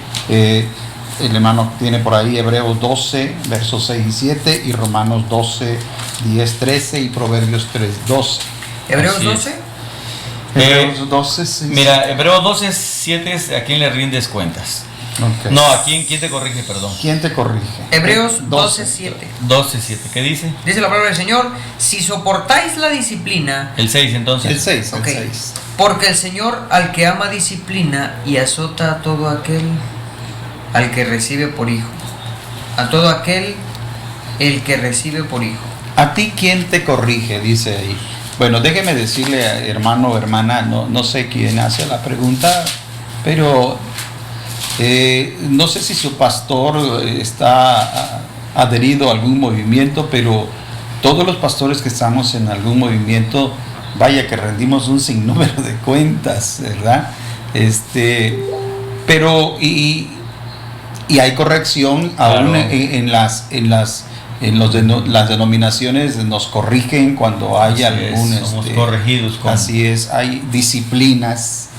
el hermano tiene por ahí Hebreos 12, versos 6 y 7, y Romanos 12, 10, 13 y Proverbios 3, 12. ¿Hebreos 12? Hebreos 12, sí. Mira, Hebreos 12, 7 es a quién le rindes cuentas. Okay. No, ¿a quién te corrige, perdón? ¿Quién te corrige? Hebreos 12, 7. 12, 7, ¿qué dice? Dice la palabra del Señor: si soportáis la disciplina, El 6 entonces. El 6, ok, el 6. porque el Señor al que ama disciplina y azota a todo aquel al que recibe por hijo. A todo aquel el que recibe por hijo. ¿A ti quién te corrige? Dice ahí. Bueno, déjeme decirle, hermano o hermana, no sé quién hace la pregunta, pero no sé si su pastor está adherido a algún movimiento, pero todos los pastores que estamos en algún movimiento, vaya que rendimos un sinnúmero de cuentas, ¿verdad? Pero y hay corrección, claro. Aún las denominaciones nos corrigen cuando hay algún somos corregidos así es, hay disciplinas.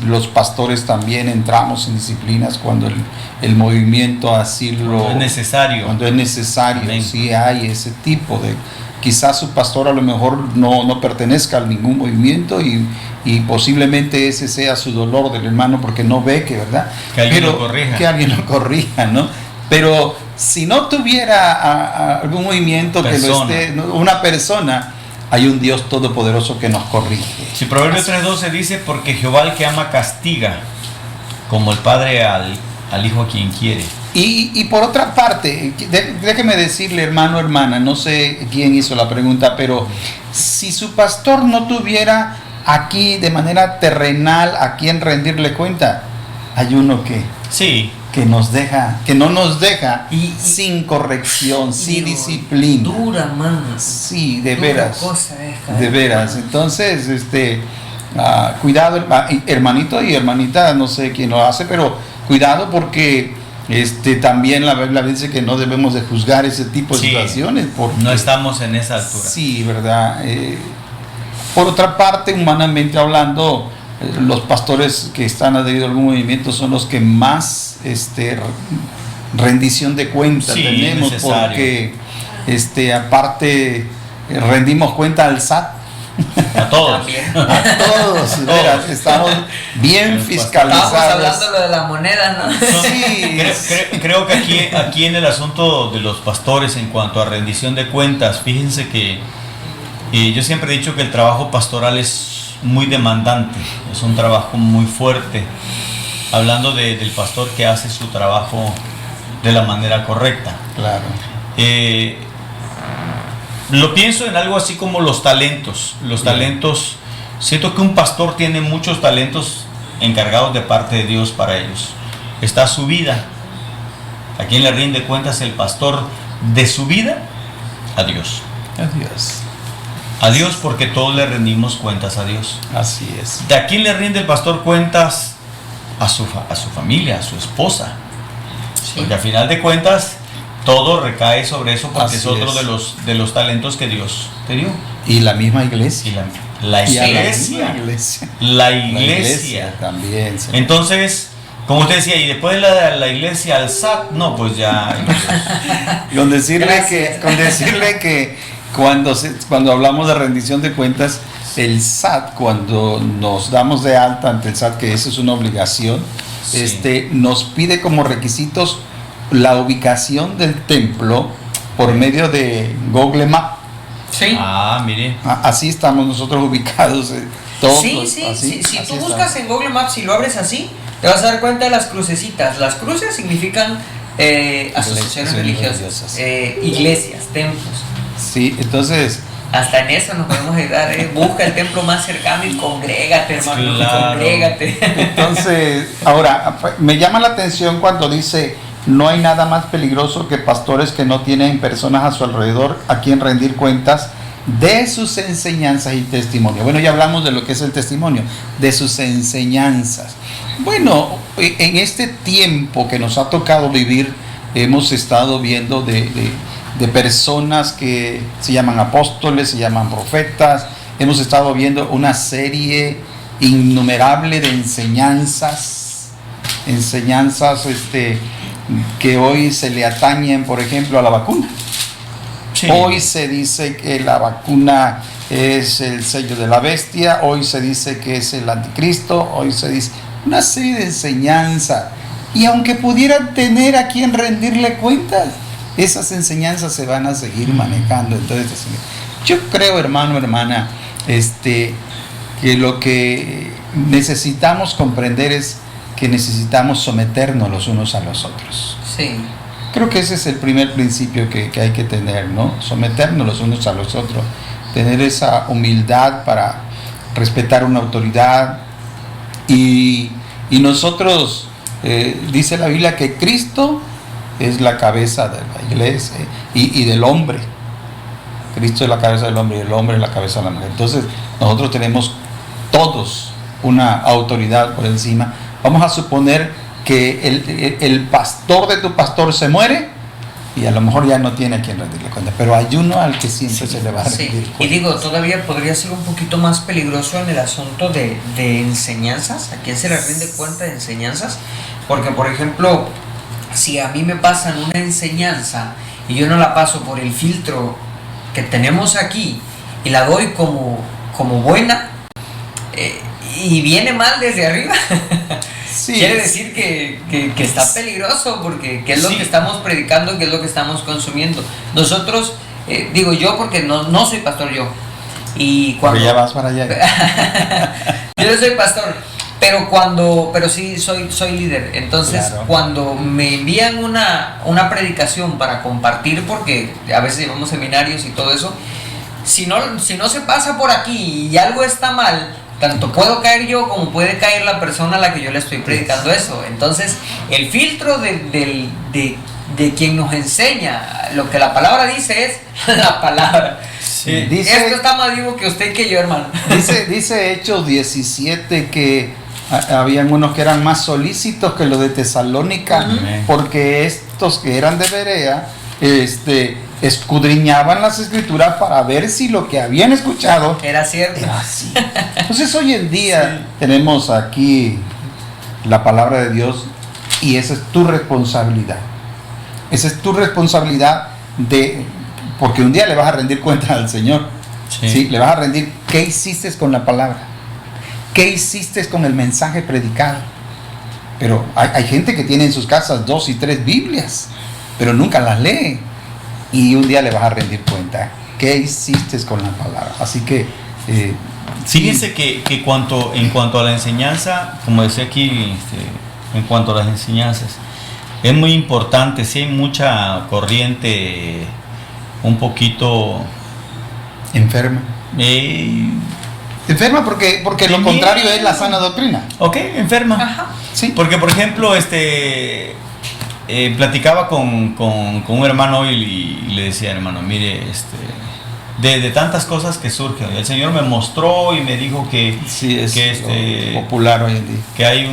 Los pastores también entramos en disciplinas cuando el movimiento así lo es necesario. Cuando es necesario. Amén. Sí hay ese tipo de, quizás su pastor a lo mejor no pertenezca a ningún movimiento y posiblemente ese sea su dolor del hermano porque no ve que, ¿verdad? Que alguien lo corrija. Que alguien lo corrija, ¿no? Pero si no tuviera algún movimiento persona. Que lo esté, una persona, hay un Dios todopoderoso que nos corrige. Si Proverbios 3:12 dice, porque Jehová al que ama castiga, como el padre al hijo a quien quiere. Y por otra parte, déjeme decirle, hermano, hermana, no sé quién hizo la pregunta, pero si su pastor no tuviera aquí de manera terrenal a quien rendirle cuenta, hay uno que no nos deja sin corrección, sin disciplina. Dura, mano. Sí, de veras. De veras. Entonces, cuidado, hermanito y hermanita, no sé quién lo hace, pero cuidado porque también la Biblia dice que no debemos de juzgar ese tipo de situaciones. No estamos en esa altura. Sí, ¿verdad? Por otra parte, humanamente hablando, los pastores que están adheridos a algún movimiento son los que más rendición de cuentas tenemos, porque aparte rendimos cuenta al SAT. A todos. A todos, verás, estamos bien fiscalizados. Estamos hablando de la moneda, ¿no? Sí. Creo que aquí en el asunto de los pastores en cuanto a rendición de cuentas, fíjense que yo siempre he dicho que el trabajo pastoral es muy demandante, es un trabajo muy fuerte, hablando del pastor que hace su trabajo de la manera correcta. Claro. Lo pienso en algo así como los talentos. Los talentos, siento que un pastor tiene muchos talentos encargados de parte de Dios para ellos. Está su vida. ¿A quién le rinde cuentas el pastor de su vida? A Dios. A Dios. A Dios, porque todos le rendimos cuentas a Dios. Así es. ¿De a quién le rinde el pastor cuentas? A su familia, a su esposa. Sí. Porque al final de cuentas todo recae sobre eso, porque es otro de los talentos que Dios te dio. Y la misma iglesia. Y la iglesia. La iglesia también. Sí. Entonces, como usted decía, y después de la iglesia al SAT, no, pues ya. Con decirle que cuando hablamos de rendición de cuentas, el SAT, cuando nos damos de alta ante el SAT, que eso es una obligación, nos pide como requisitos la ubicación del templo por medio de Google Maps. Sí. Mire. Así estamos nosotros ubicados. Todos si tú buscas en Google Maps y lo abres así, te vas a dar cuenta de las crucecitas. Las cruces significan asociaciones religiosas, iglesias, templos. Sí, entonces hasta en eso nos podemos ayudar, busca el templo más cercano y congrégate, hermano, claro. Congrégate. Entonces, ahora, me llama la atención cuando dice, no hay nada más peligroso que pastores que no tienen personas a su alrededor a quien rendir cuentas de sus enseñanzas y testimonio. Bueno, ya hablamos de lo que es el testimonio, de sus enseñanzas. Bueno, en este tiempo que nos ha tocado vivir, hemos estado viendo de personas que se llaman apóstoles, se llaman profetas. Hemos estado viendo una serie innumerable de enseñanzas que hoy se le atañen, por ejemplo, a la vacuna. Sí. Hoy se dice que la vacuna es el sello de la bestia, hoy se dice que es el anticristo, hoy se dice una serie de enseñanzas. Y aunque pudieran tener a quien rendirle cuentas, esas enseñanzas se van a seguir manejando. Entonces, yo creo, hermano, hermana, que lo que necesitamos comprender es que necesitamos someternos los unos a los otros. Sí. Creo que ese es el primer principio que hay que tener, ¿no? Someternos los unos a los otros, tener esa humildad para respetar una autoridad. Y nosotros, dice la Biblia que Cristo es la cabeza de la iglesia y del hombre. Cristo es la cabeza del hombre y el hombre es la cabeza de la mujer. Entonces nosotros tenemos todos una autoridad por encima. Vamos a suponer que el pastor de tu pastor se muere y a lo mejor ya no tiene a quien rendirle cuenta, pero hay uno al que siempre se le va a rendir cuenta. Y digo, todavía podría ser un poquito más peligroso en el asunto de enseñanzas. ¿A quién se le rinde cuenta de enseñanzas? Porque, por ejemplo, si a mí me pasan una enseñanza y yo no la paso por el filtro que tenemos aquí y la doy como buena, y viene mal desde arriba, sí, quiere decir que está peligroso, porque ¿qué es lo que estamos predicando? ¿Qué es lo que estamos consumiendo? Nosotros, digo yo, porque no soy pastor yo, y cuando... Pero ya vas para allá. Yo no soy pastor, pero sí soy líder. Entonces, claro, cuando me envían una predicación para compartir, porque a veces llevamos seminarios y todo eso, si no se pasa por aquí y algo está mal, tanto puedo caer yo como puede caer la persona a la que yo le estoy predicando eso. Entonces, el filtro de quien nos enseña lo que la palabra dice es la palabra. Sí. Esto está más vivo que usted y que yo, hermano. Dice Hechos 17 que habían unos que eran más solícitos que los de Tesalónica, porque estos que eran de Berea escudriñaban las escrituras para ver si lo que habían escuchado era cierto. Era así. Entonces hoy en día tenemos aquí la palabra de Dios y esa es tu responsabilidad. Esa es tu responsabilidad porque un día le vas a rendir cuenta al Señor. ¿Sí? Le vas a rendir qué hiciste con la palabra, qué hiciste con el mensaje predicado. Pero hay gente que tiene en sus casas 2 y 3 Biblias, pero nunca las lee. Y un día le vas a rendir cuenta qué hiciste con la palabra. Así que fíjense que en cuanto a la enseñanza, como decía aquí, en cuanto a las enseñanzas, es muy importante. Si hay mucha corriente un poquito enferma. Enferma porque lo contrario es la sana doctrina. Ok, enferma. Ajá. Sí. Porque, por ejemplo, platicaba con un hermano hoy y le decía, hermano, mire, de tantas cosas que surgen, el Señor me mostró y me dijo que popular hoy en día, que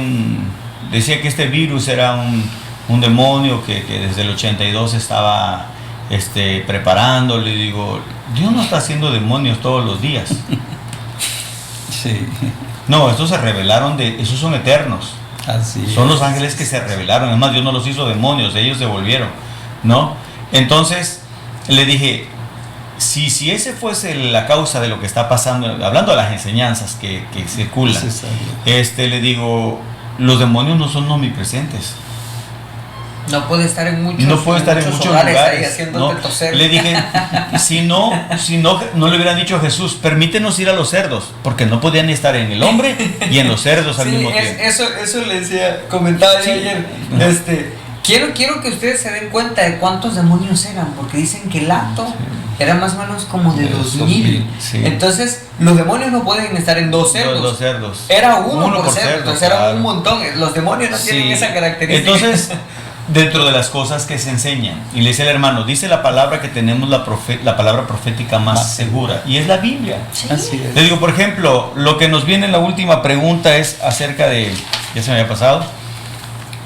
decía que este virus era un demonio que desde el 82 estaba preparando. Le digo, Dios no está haciendo demonios todos los días. Sí. No, estos se revelaron esos son eternos. Así son los ángeles que se revelaron. Además, Dios no los hizo demonios, ellos se volvieron, ¿no? Entonces le dije, si ese fuese la causa de lo que está pasando, hablando de las enseñanzas que circulan, le digo, los demonios no son omnipresentes. No puede estar en muchos lugares ahí haciéndote toser. Le dije, si no le hubieran dicho a Jesús, permítenos ir a los cerdos, porque no podían estar en el hombre y en los cerdos al mismo tiempo. Eso le decía, comentaba yo ayer. Quiero que ustedes se den cuenta de cuántos demonios eran, porque dicen que el acto era más o menos como de 2000. Sí. Entonces, los demonios no pueden estar en 2 cerdos. Dos cerdos. Era uno por cerdo, entonces era un montón. Los demonios no tienen esa característica. Entonces, dentro de las cosas que se enseñan, y le decía el hermano, dice la palabra que tenemos la palabra profética más segura, y es la Biblia. Sí. Así es. Le digo, por ejemplo, lo que nos viene en la última pregunta es acerca de, ya se me había pasado,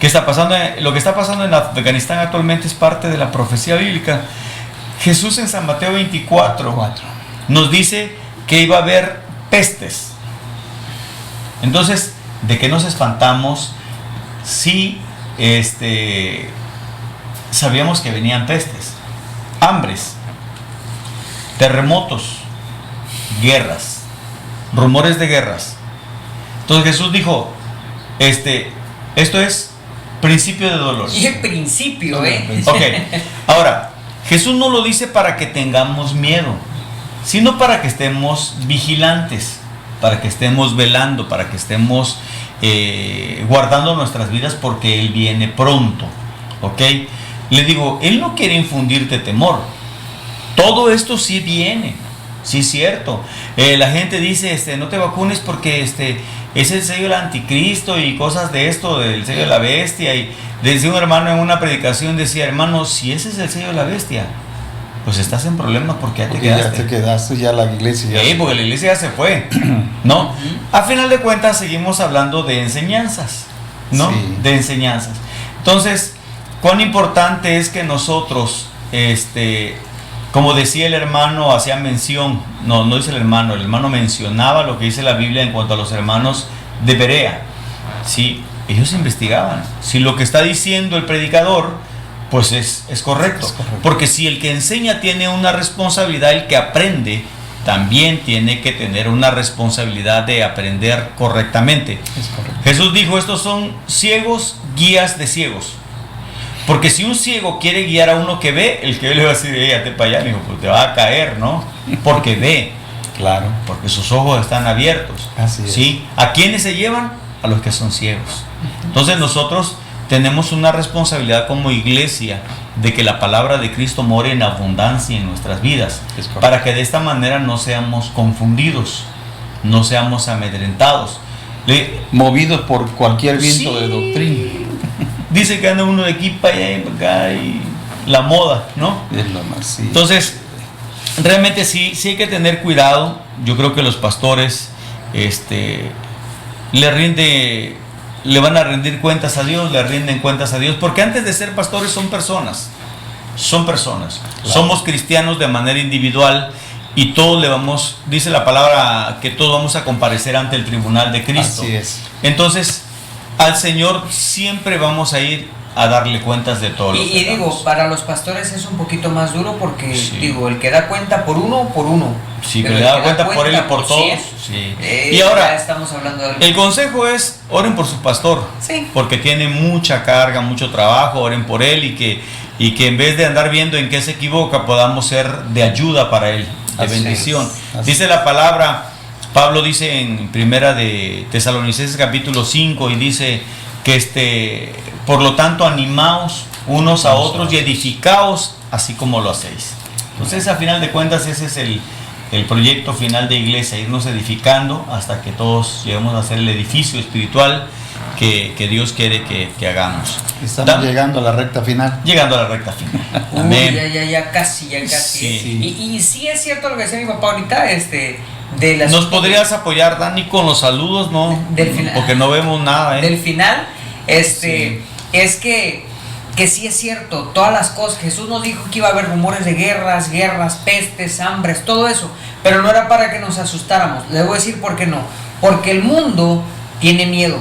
¿qué está pasando? Lo que está pasando en Afganistán actualmente es parte de la profecía bíblica. Jesús en San Mateo 24 nos dice que iba a haber pestes. Entonces, ¿de qué nos espantamos si sabíamos que venían pestes, hambres, terremotos, guerras, rumores de guerras. Entonces Jesús dijo, esto es principio de dolor. Y el principio, Ok, ahora, Jesús no lo dice para que tengamos miedo, sino para que estemos vigilantes, para que estemos velando, para que estemos guardando nuestras vidas, porque Él viene pronto. Ok, le digo, Él no quiere infundirte temor. Todo esto sí viene, sí es cierto. La gente dice, no te vacunes porque es el sello del anticristo y cosas de esto, del sello de la bestia. Y decía un hermano en una predicación, decía, hermano, si ese es el sello de la bestia, pues estás en problemas porque ya te quedaste. Ya te quedaste, ya la iglesia ya porque la iglesia ya se fue, ¿no? A final de cuentas seguimos hablando de enseñanzas, ¿no? Sí. De enseñanzas. Entonces, cuán importante es que nosotros, como decía el hermano, hacía mención, no dice el hermano mencionaba lo que dice la Biblia en cuanto a los hermanos de Berea. Sí, ellos investigaban. Si lo que está diciendo el predicador, pues es correcto. Porque si el que enseña tiene una responsabilidad, el que aprende también tiene que tener una responsabilidad de aprender correctamente. es correcto. Jesús dijo, estos son ciegos, guías de ciegos. Porque si un ciego quiere guiar a uno que ve, el que ve le va a decir, ya te para allá, hijo, pues te va a caer, ¿no? Porque ve. Claro. Porque sus ojos están abiertos. Así es. ¿Sí? ¿A quiénes se llevan? A los que son ciegos. Entonces nosotros tenemos una responsabilidad como iglesia de que la palabra de Cristo more en abundancia en nuestras vidas, para que de esta manera no seamos confundidos, no seamos amedrentados. Movidos por cualquier viento Sí. de doctrina. Dice que anda uno de aquí para allá y para acá y la moda, ¿no? Es lo más, sí. Entonces, realmente sí hay que tener cuidado. Yo creo que los pastores le van a rendir cuentas a Dios, le rinden cuentas a Dios, porque antes de ser pastores son personas. Claro. Somos cristianos de manera individual y todos dice la palabra que todos vamos a comparecer ante el tribunal de Cristo. Así es. Entonces, al Señor siempre vamos a ir a darle cuentas de todo. Y digo, para los pastores es un poquito más duro porque, Sí. digo, el que da cuenta por uno. Sí, Pero que le el da que cuenta por él y por todos. 100, Sí. Y Y ahora, ya estamos hablando de el consejo es, oren por su pastor, Sí. porque tiene mucha carga, mucho trabajo, oren por él y que en vez de andar viendo en qué se equivoca, podamos ser de ayuda para él, de Así bendición. es, así Dice la palabra, Pablo dice en primera de Tesalonicenses capítulo 5 y dice que por lo tanto animaos unos a otros y edificaos así como lo hacéis. Entonces, a final de cuentas, ese es el proyecto final de iglesia, irnos edificando hasta que todos lleguemos a hacer el edificio espiritual que Dios quiere que hagamos. Estamos llegando a la recta final. Llegando a la recta final. Uy, Amén. ya casi. Sí. Y sí es cierto lo que decía mi papá ahorita, de las... ¿Nos podrías apoyar, Dani, con los saludos? No, Del final. porque no vemos nada. Del final, Sí. es que sí es cierto, todas las cosas, Jesús nos dijo que iba a haber rumores de guerras, pestes, hambres, todo eso, pero no era para que nos asustáramos. Les voy a decir por qué no, porque el mundo tiene miedo,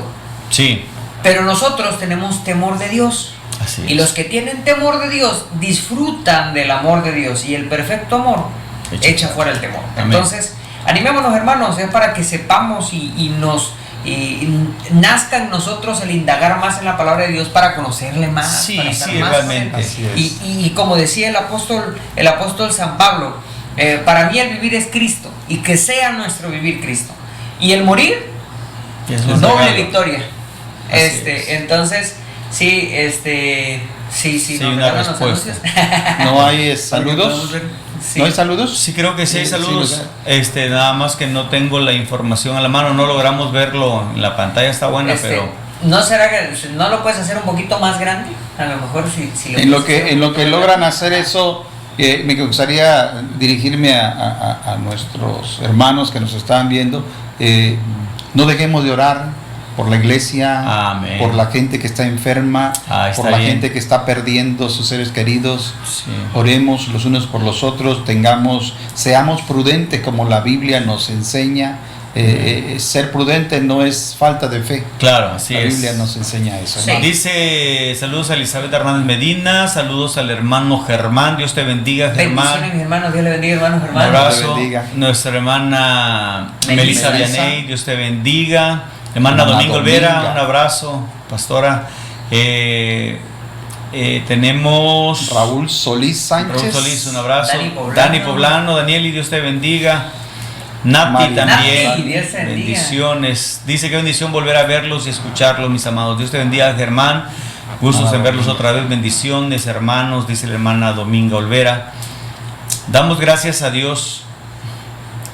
Sí, pero nosotros tenemos temor de Dios. así es. Y los que tienen temor de Dios disfrutan del amor de Dios, y el perfecto amor echa fuera el temor. Amén. Entonces, animémonos, hermanos, para que sepamos y nazca en nosotros el indagar más en la palabra de Dios para conocerle más. Sí, para estar sí, más realmente. con él. Así es. Y como decía el apóstol San Pablo, para mí el vivir es Cristo, y que sea nuestro vivir Cristo, y el morir Es un doble regalo. victoria. Así es. Entonces, sí, Sí, nos una regalan los respuesta. anuncios. ¿No hay saludos? Sí. ¿No hay saludos? Sí, creo que sí hay Sí, saludos. sí, Nada más que no tengo la información a la mano, no logramos verlo en la pantalla, está buena, pero ¿No será que no lo puedes hacer un poquito más grande? A lo mejor si En lo que logran hacer eso, me gustaría dirigirme a nuestros hermanos que nos están viendo. No dejemos de orar por la iglesia, Amén. por la gente que está enferma, Está por la bien. gente que está perdiendo sus seres queridos. sí. Oremos los unos por los otros, seamos prudentes como la Biblia nos enseña ser prudente no es falta de fe. Claro, así es. La Biblia nos enseña eso. Sí. Dice, saludos a Elizabeth Hernández Medina, saludos al hermano Germán, Dios te bendiga, Germán. Bendiciones, mi hermano, Dios le bendiga, hermano Un Germán. abrazo. Dios te bendiga. Nuestra hermana Melissa. Melissa Vianey, Dios te bendiga. Hermana Domingo Olvera, un abrazo, pastora. Tenemos Raúl Solís Sánchez. Raúl Solís, un abrazo. Dani Poblano. Poblano, Daniel, y Dios te bendiga. Nati María. también, Nati, Dios te bendiga. bendiciones. Dice que bendición volver a verlos y escucharlos, mis amados. Dios te bendiga, Germán. Gustos en verlos otra vez. Bendiciones, hermanos, dice la hermana Dominga Olvera. Damos gracias a Dios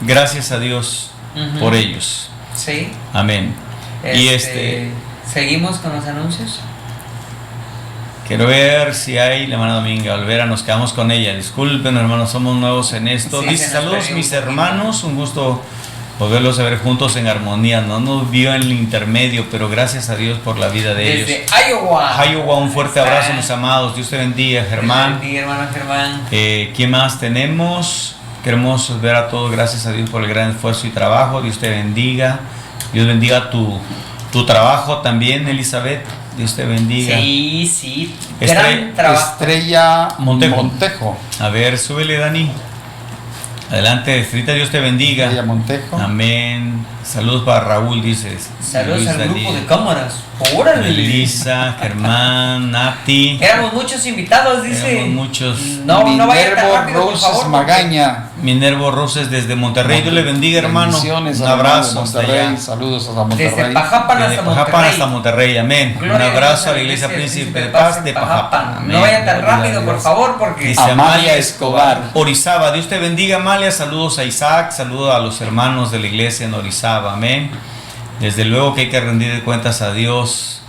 Ujú. por ellos. Sí. Amén. Y Seguimos con los anuncios. quiero ver si hay la hermana Dominga Olvera, nos quedamos con ella. Disculpen, hermanos, somos nuevos en esto. Sí, Dice, se nos saludos perdió mis un poquito. hermanos, un gusto volverlos a ver juntos en armonía. No nos vio en el intermedio, pero gracias a Dios por la vida de ellos. Desde Iowa. Iowa, un fuerte abrazo, mis amados. Dios te bendiga, Germán. Dios te bendiga, hermano Germán. ¿Quién más tenemos? Queremos ver a todos, gracias a Dios por el gran esfuerzo y trabajo. Dios te bendiga. Dios bendiga tu trabajo también, Elizabeth. Dios te bendiga. Sí. Estrella- Gran trabajo. Estrella Montejo. Montejo. A ver, súbele, Dani. Adelante, Estrita, Dios te bendiga. Estrella Montejo. Amén. Saludos para Raúl, dices. Saludos Luis al Dani. grupo de cámaras. ¡Órale! Elisa, Germán, Nati. Éramos muchos invitados, dice. Éramos muchos. No vaya tan Minervo rápido, por Roses favor. porque- Magaña. Minervo Roses desde Monterrey. Dios le bendiga, hermano. Bendiciones, Un hermano, abrazo de hasta Monterrey. allá. Saludos hasta Monterrey. Desde Pajapan Desde hasta Pajapan Monterrey. hasta Monterrey, amén. Gloria Un a Dios abrazo a la Iglesia Príncipe de Paz de Pajapan. Amén. No vaya tan Gloria a rápido, por Dios. favor, porque Dice Amalia Escobar. Orizaba, Dios te bendiga, Amalia. Saludos a Isaac, saludos a los hermanos de la iglesia en Orizaba, amén. Desde luego que hay que rendir cuentas a Dios.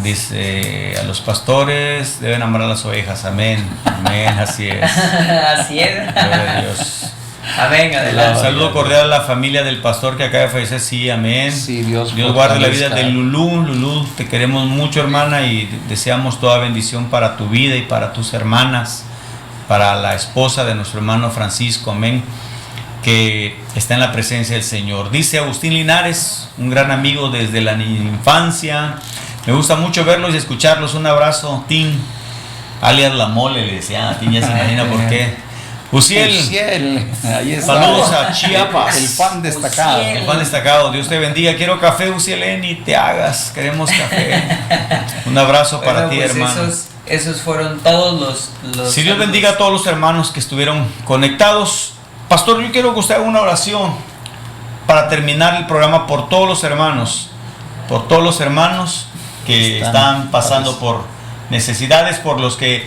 Dice, a los pastores deben amar a las ovejas, amén. Amén, así es. así es. Gloria a Dios. Amén, Un adelante. saludo cordial a la familia del pastor que acaba de fallecer, sí, amén. Sí, Dios guarde la vida fortalezca. de Lulú. Lulú, te queremos mucho, hermana, y deseamos toda bendición para tu vida y para tus hermanas, para la esposa de nuestro hermano Francisco, amén, que está en la presencia del Señor. Dice Agustín Linares, un gran amigo desde la infancia. Me gusta mucho verlos y escucharlos. Un abrazo, Tim, alias La Mole, le decía a Tim, ya se imagina por qué. Uciel, Ahí está. saludos a Chiapas. El fan destacado. Uciel. El pan destacado, Dios te bendiga. Quiero café, Uciel, ni te hagas. Queremos café. Un abrazo para Bueno, ti, pues hermano. esos fueron todos los Si Dios bendiga a todos los hermanos que estuvieron conectados. Pastor, yo quiero que usted haga una oración para terminar el programa por todos los hermanos que están pasando por necesidades, por los que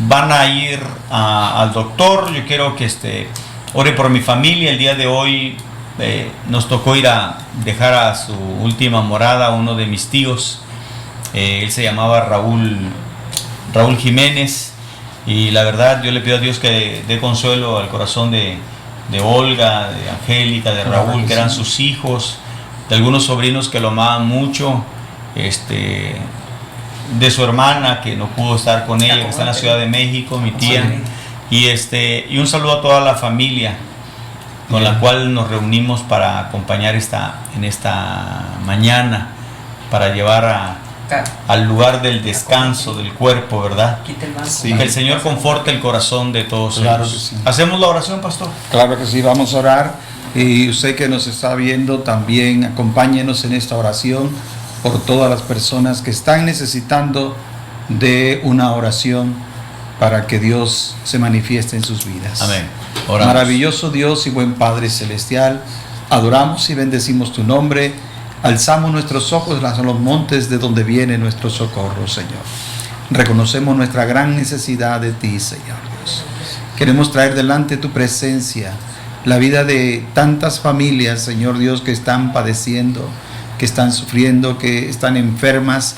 van a ir al doctor. Yo quiero que ore por mi familia. El día de hoy nos tocó ir a dejar a su última morada a uno de mis tíos. Él se llamaba Raúl Jiménez, y la verdad yo le pido a Dios que dé consuelo al corazón de Olga, de Angélica, de Claro Raúl, que que eran sí. sus hijos, de algunos sobrinos que lo amaban mucho, de su hermana que no pudo estar con ella, que está en la Ciudad de México, mi tía, y un saludo a toda la familia con la cual nos reunimos para acompañar en esta mañana, para llevar al lugar del descanso del cuerpo, ¿verdad? Quita el banco. Sí. Que el Señor conforte el corazón de todos Claro ellos. que sí. ¿Hacemos la oración, pastor? Claro que sí, vamos a orar. Y usted que nos está viendo también, acompáñenos en esta oración por todas las personas que están necesitando de una oración para que Dios se manifieste en sus vidas. Amén. Oramos. Maravilloso Dios y buen Padre Celestial, adoramos y bendecimos tu nombre, alzamos nuestros ojos hacia los montes de donde viene nuestro socorro, Señor. Reconocemos nuestra gran necesidad de ti, Señor Dios. Queremos traer delante tu presencia la vida de tantas familias, Señor Dios, que están padeciendo, que están sufriendo, que están enfermas,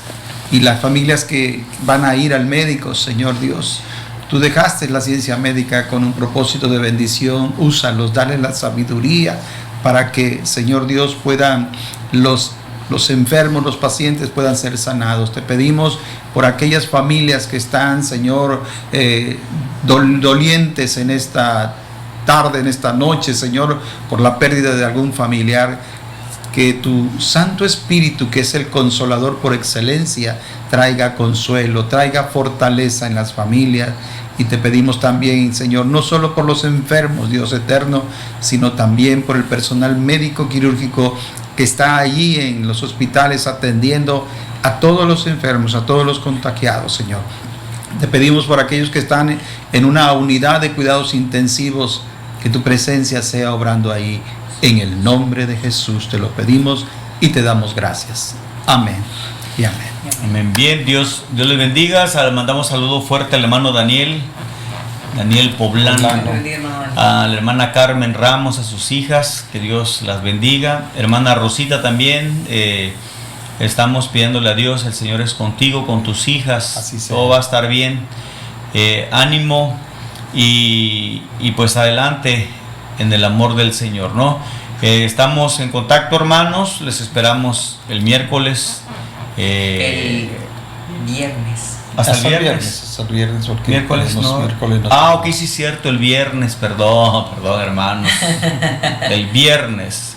y las familias que van a ir al médico, Señor Dios. Tú dejaste la ciencia médica con un propósito de bendición. Úsalos, dale la sabiduría para que, Señor Dios, puedan los enfermos, los pacientes puedan ser sanados. Te pedimos por aquellas familias que están, Señor, dolientes en esta tarde, en esta noche, Señor, por la pérdida de algún familiar, que tu Santo Espíritu, que es el consolador por excelencia, traiga consuelo, traiga fortaleza en las familias. Y te pedimos también, Señor, no solo por los enfermos, Dios eterno, sino también por el personal médico quirúrgico que está allí en los hospitales atendiendo a todos los enfermos, a todos los contagiados, Señor. Te pedimos por aquellos que están en una unidad de cuidados intensivos, que tu presencia sea obrando ahí. En el nombre de Jesús te lo pedimos y te damos gracias. Amén y amén. Amén. Bien, Dios les bendiga. Mandamos saludo fuerte al hermano Daniel Poblano, a la hermana Carmen Ramos, a sus hijas, que Dios las bendiga. Hermana Rosita también, estamos pidiéndole a Dios, el Señor es contigo, con tus hijas, así sea. Todo va a estar bien. Ánimo y pues adelante en el amor del Señor, ¿no? Estamos en contacto, hermanos, les esperamos el miércoles. El viernes. Hasta el viernes. Hasta el viernes, porque Miércoles no. Ok, sí es cierto, el viernes, perdón, hermanos. El viernes.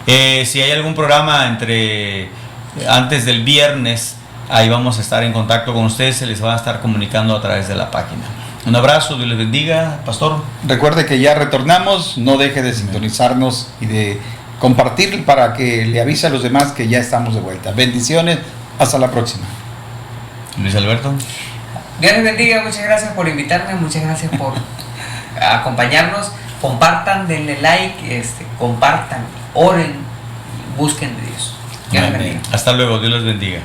Si hay algún programa antes del viernes, ahí vamos a estar en contacto con ustedes, se les va a estar comunicando a través de la página. Un abrazo, Dios les bendiga, pastor. Recuerde que ya retornamos, no deje de sintonizarnos y de compartir para que le avise a los demás que ya estamos de vuelta. Bendiciones, hasta la próxima. Luis Alberto. Dios les bendiga, muchas gracias por invitarme, muchas gracias por acompañarnos. Compartan, denle like, compartan, oren, busquen de Dios. Dios les bendiga. Hasta luego, Dios les bendiga.